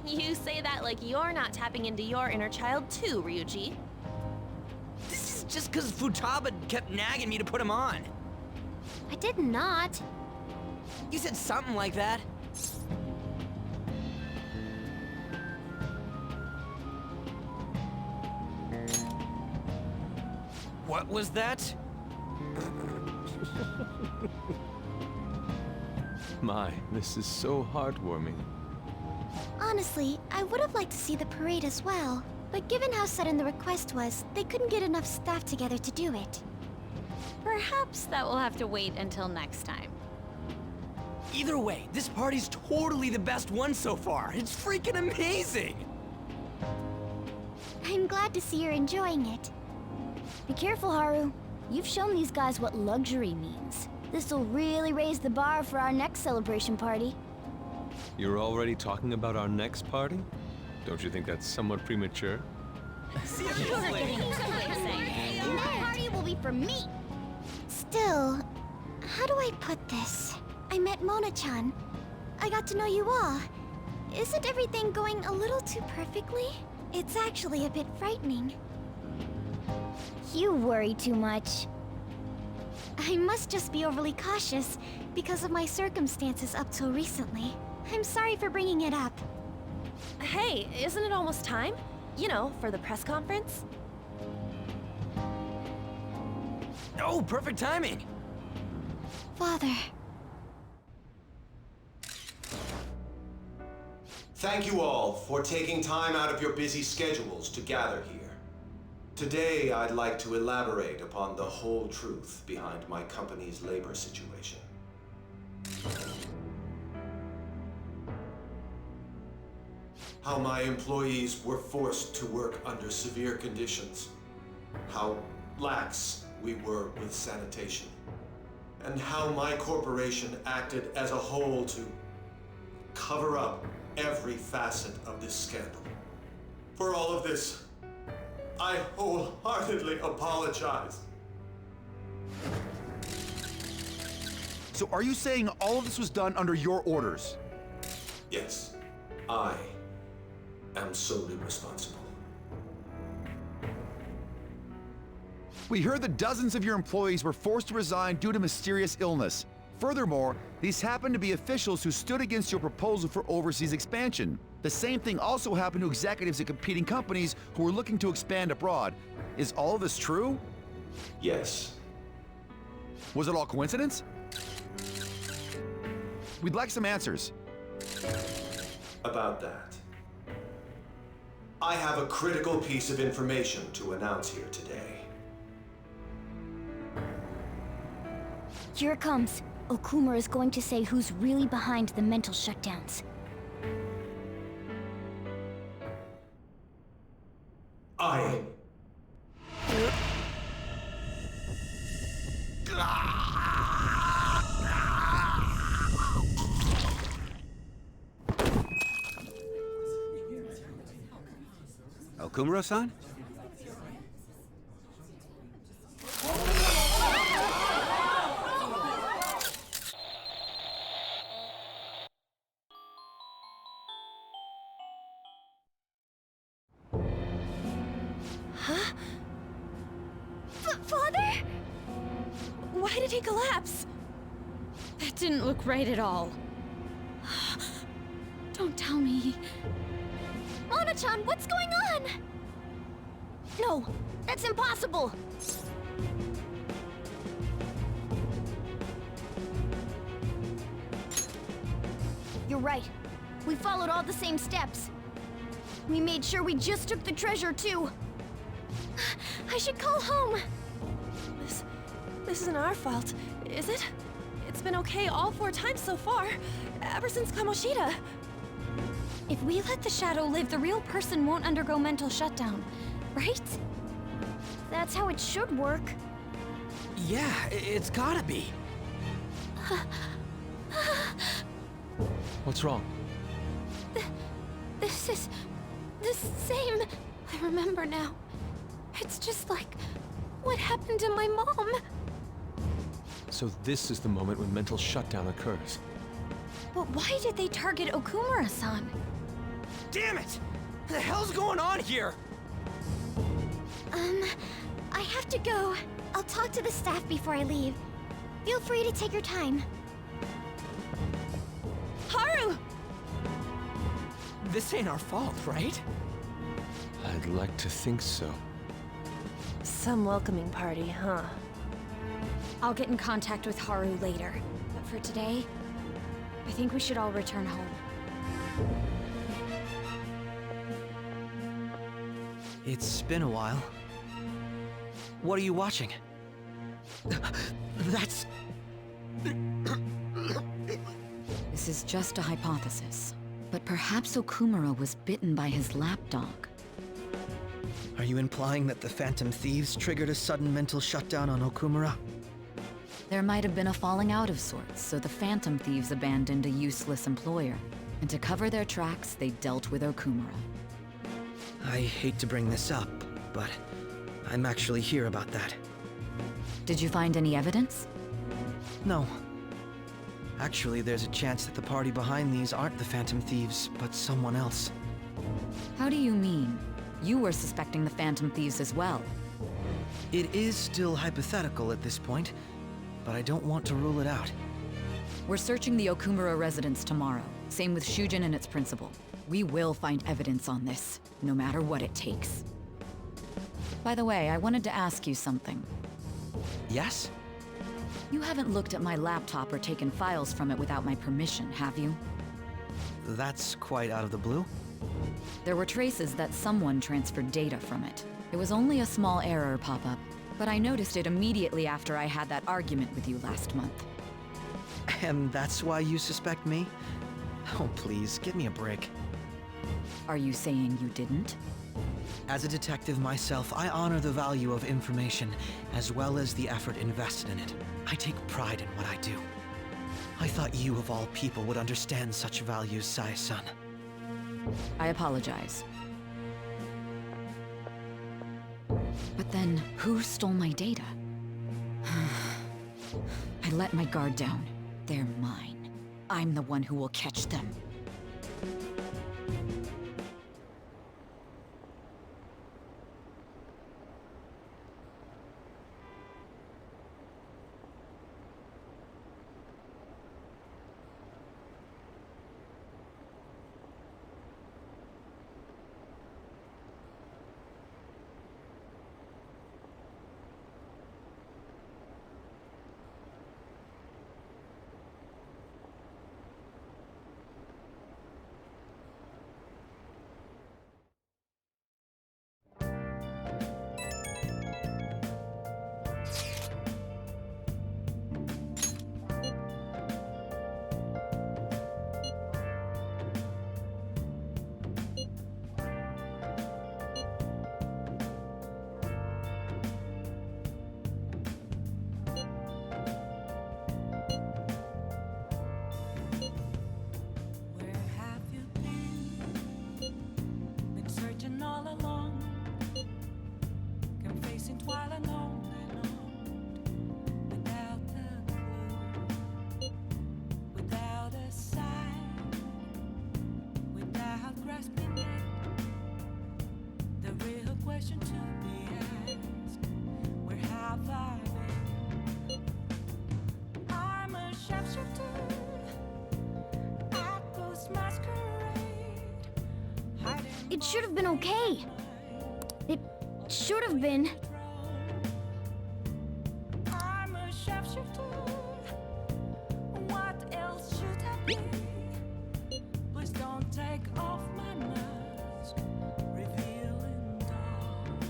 You say that like you're not tapping into your inner child too, Ryuji. This is just because Futaba kept nagging me to put him on. I did not. You said something like that. What was that? My, this is so heartwarming. Honestly, I would have liked to see the parade as well. But given how sudden the request was, they couldn't get enough staff together to do it. Perhaps that will have to wait until next time. Either way, this party's totally the best one so far. It's freaking amazing! I'm glad to see you're enjoying it. Be careful, Haru. You've shown these guys what luxury means. This'll really raise the bar for our next celebration party. You're already talking about our next party? Don't you think that's somewhat premature? Seriously? And that party will be for me! Still, how do I put this? I met Mona-chan. I got to know you all. Isn't everything going a little too perfectly? It's actually a bit frightening. You worry too much. I must just be overly cautious because of my circumstances up till recently. I'm sorry for bringing it up. Hey, isn't it almost time? You know, for the press conference? Oh, perfect timing! Father. Thank you all for taking time out of your busy schedules to gather here. Today, I'd like to elaborate upon the whole truth behind my company's labor situation. How my employees were forced to work under severe conditions. How lax we were with sanitation. And how my corporation acted as a whole to cover up every facet of this scandal. For all of this, I wholeheartedly apologize. So are you saying all of this was done under your orders? Yes, I am solely responsible. We heard that dozens of your employees were forced to resign due to mysterious illness. Furthermore, these happened to be officials who stood against your proposal for overseas expansion. The same thing also happened to executives at competing companies who were looking to expand abroad. Is all of this true? Yes. Was it all coincidence? We'd like some answers. About that. I have a critical piece of information to announce here today. Here it comes. Okuma is going to say who's really behind the mental shutdowns. I... Okumura-san? Why did he collapse? That didn't look right at all. Don't tell me. Mona-chan, what's going on? No, that's impossible. You're right. We followed all the same steps. We made sure we just took the treasure, too. I should call home. This isn't our fault, is it? It's been okay all 4 times so far, ever since Kamoshida. If we let the shadow live, the real person won't undergo mental shutdown, right? That's how it should work. Yeah, it's gotta be. What's wrong? This is the same. I remember now. It's just like what happened to my mom. So this is the moment when mental shutdown occurs. But why did they target Okumura-san? Damn it! What the hell's going on here? I have to go. I'll talk to the staff before I leave. Feel free to take your time. Haru! This ain't our fault, right? I'd like to think so. Some welcoming party, huh? I'll get in contact with Haru later. But for today, I think we should all return home. It's been a while. What are you watching? That's... This is just a hypothesis, but perhaps Okumura was bitten by his lapdog. Are you implying that the Phantom Thieves triggered a sudden mental shutdown on Okumura? There might have been a falling out of sorts, so the Phantom Thieves abandoned a useless employer. And to cover their tracks, they dealt with Okumura. I hate to bring this up, but I'm actually here about that. Did you find any evidence? No. Actually, there's a chance that the party behind these aren't the Phantom Thieves, but someone else. How do you mean? You were suspecting the Phantom Thieves as well. It is still hypothetical at this point, but I don't want to rule it out. We're searching the Okumura residence tomorrow. Same with Shujin and its principal. We will find evidence on this, no matter what it takes. By the way, I wanted to ask you something. Yes? You haven't looked at my laptop or taken files from it without my permission, have you? That's quite out of the blue. There were traces that someone transferred data from it. It was only a small error pop-up, but I noticed it immediately after I had that argument with you last month. And that's why you suspect me? Oh, please, give me a break. Are you saying you didn't? As a detective myself, I honor the value of information, as well as the effort invested in it. I take pride in what I do. I thought you, of all people, would understand such values, Sai-san. I apologize. But then, who stole my data? I let my guard down. They're mine. I'm the one who will catch them. Where have you been? Been searching all along, confessing while alone and on, without a clue, without a sign, without grasping it. The real question to be asked: where have I been? It should have been okay. It should have been. I'm a shapeshifter. What else should I be? Please don't take off my mask, revealing dark.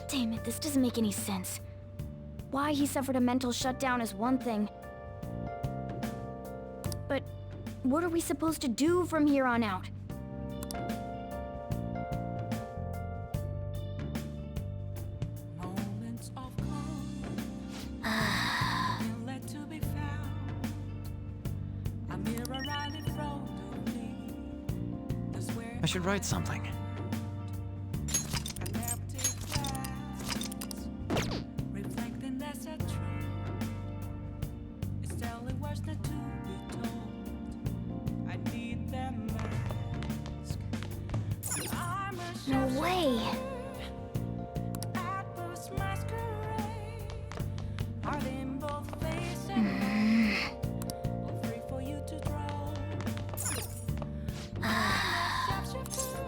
Damn it, this doesn't make any sense. Why he suffered a mental shutdown is one thing. But what are we supposed to do from here on out? Moments of calm, feel led to be found. A mirror right in front of me. That's where I should write something. an empty glass, reflecting that's a truth. It's telling words not to be told. I need them mask. I'm a No way! at first masquerade, heart in both face and mind, all free for you to draw. Shapeshifter.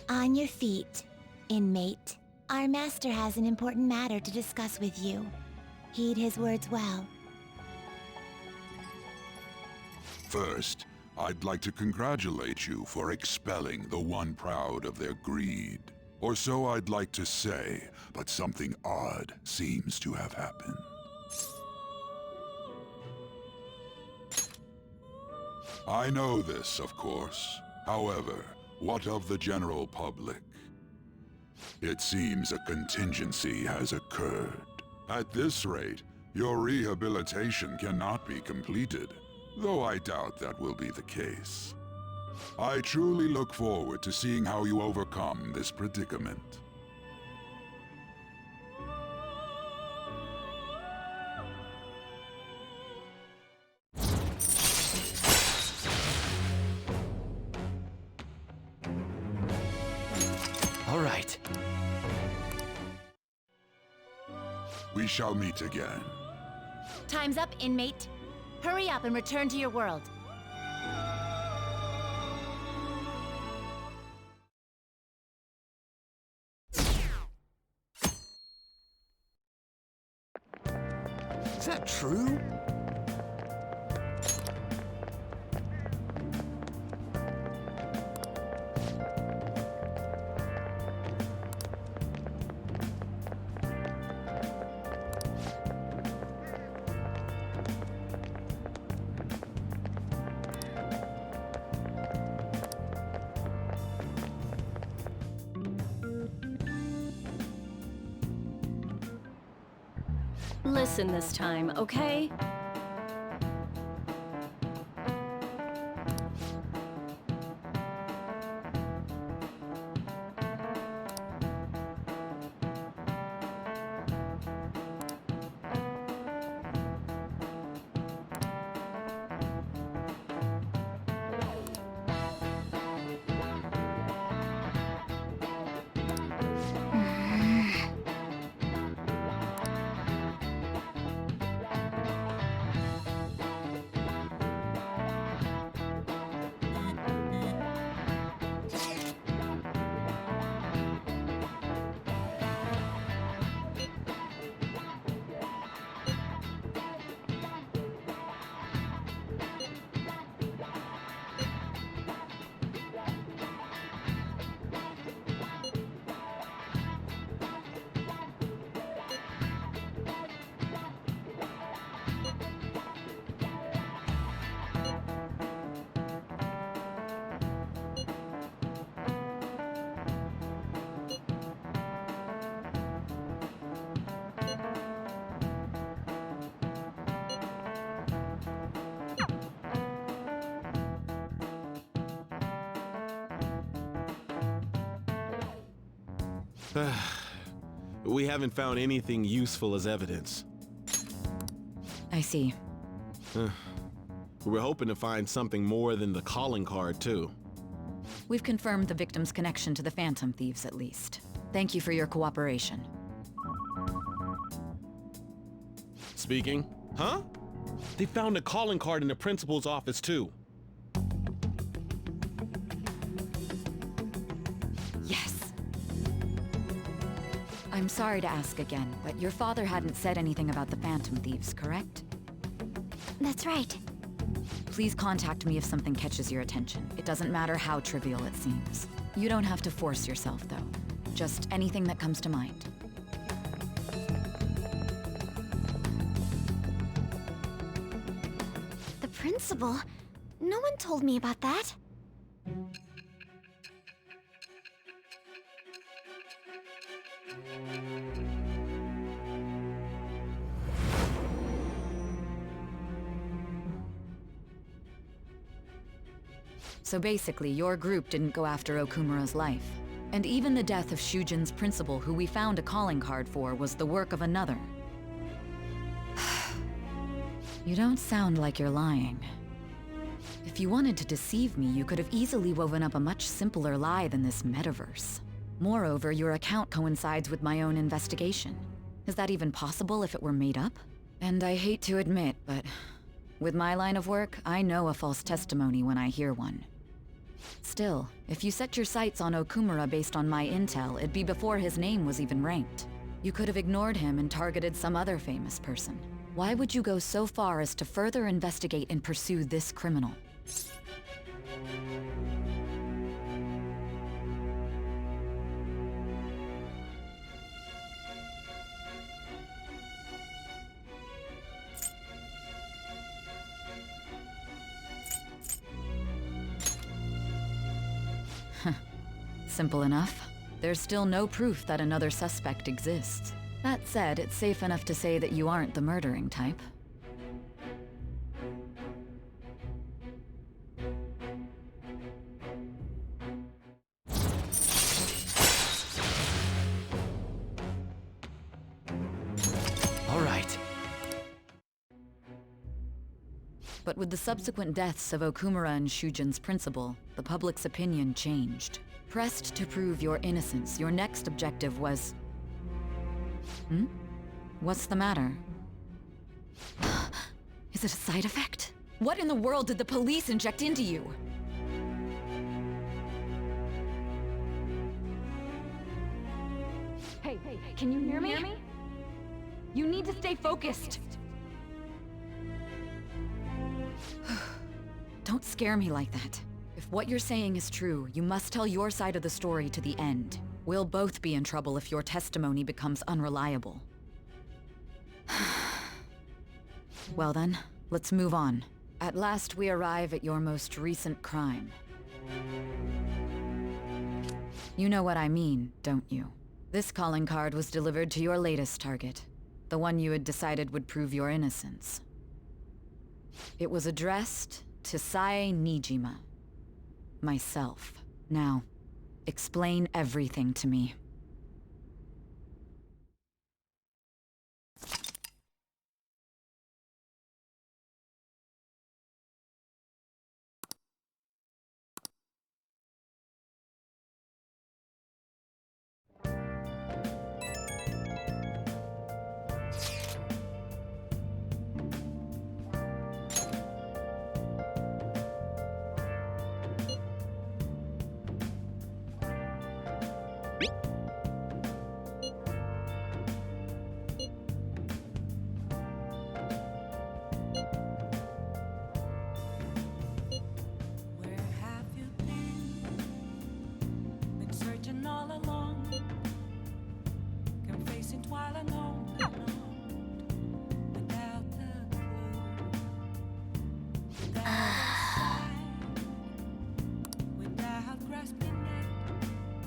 On your feet, inmate. Our master has an important matter to discuss with you. Heed his words well. First, I'd like to congratulate you for expelling the one proud of their greed. Or so I'd like to say, but something odd seems to have happened. I know this, of course. However, what of the general public? It seems a contingency has occurred. At this rate, your rehabilitation cannot be completed, though I doubt that will be the case. I truly look forward to seeing how you overcome this predicament. All right. We shall meet again. Time's up, inmate. Hurry up and return to your world. Is that true? Listen this time, okay? We haven't found anything useful as evidence. I see. We're hoping to find something more than the calling card, too. We've confirmed the victim's connection to the Phantom Thieves, at least. Thank you for your cooperation. Speaking? Huh? They found a calling card in the principal's office, too. Yes. I'm sorry to ask again, but your father hadn't said anything about the Phantom Thieves, correct? That's right. Please contact me if something catches your attention. It doesn't matter how trivial it seems. You don't have to force yourself, though. Just anything that comes to mind. The principal? No one told me about that. So basically, your group didn't go after Okumura's life. And even the death of Shujin's principal, who we found a calling card for, was the work of another. You don't sound like you're lying. If you wanted to deceive me, you could have easily woven up a much simpler lie than this metaverse. Moreover, your account coincides with my own investigation. Is that even possible if it were made up? And I hate to admit, but with my line of work, I know a false testimony when I hear one. Still, if you set your sights on Okumura based on my intel, it'd be before his name was even ranked. You could have ignored him and targeted some other famous person. Why would you go so far as to further investigate and pursue this criminal? Simple enough. There's still no proof that another suspect exists. That said, it's safe enough to say that you aren't the murdering type. All right. But with the subsequent deaths of Okumura and Shujin's principal, the public's opinion changed. Pressed to prove your innocence, your next objective was... What's the matter? Is it a side effect? What in the world did the police inject into you? Hey, can you hear me? You need to stay focused. Don't scare me like that. If what you're saying is true, you must tell your side of the story to the end. We'll both be in trouble if your testimony becomes unreliable. Well then, let's move on. At last we arrive at your most recent crime. You know what I mean, don't you? This calling card was delivered to your latest target. The one you had decided would prove your innocence. It was addressed to Sae Nijima. Myself. Now, explain everything to me.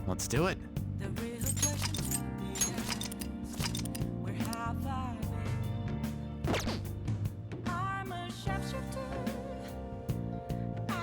Let's do it.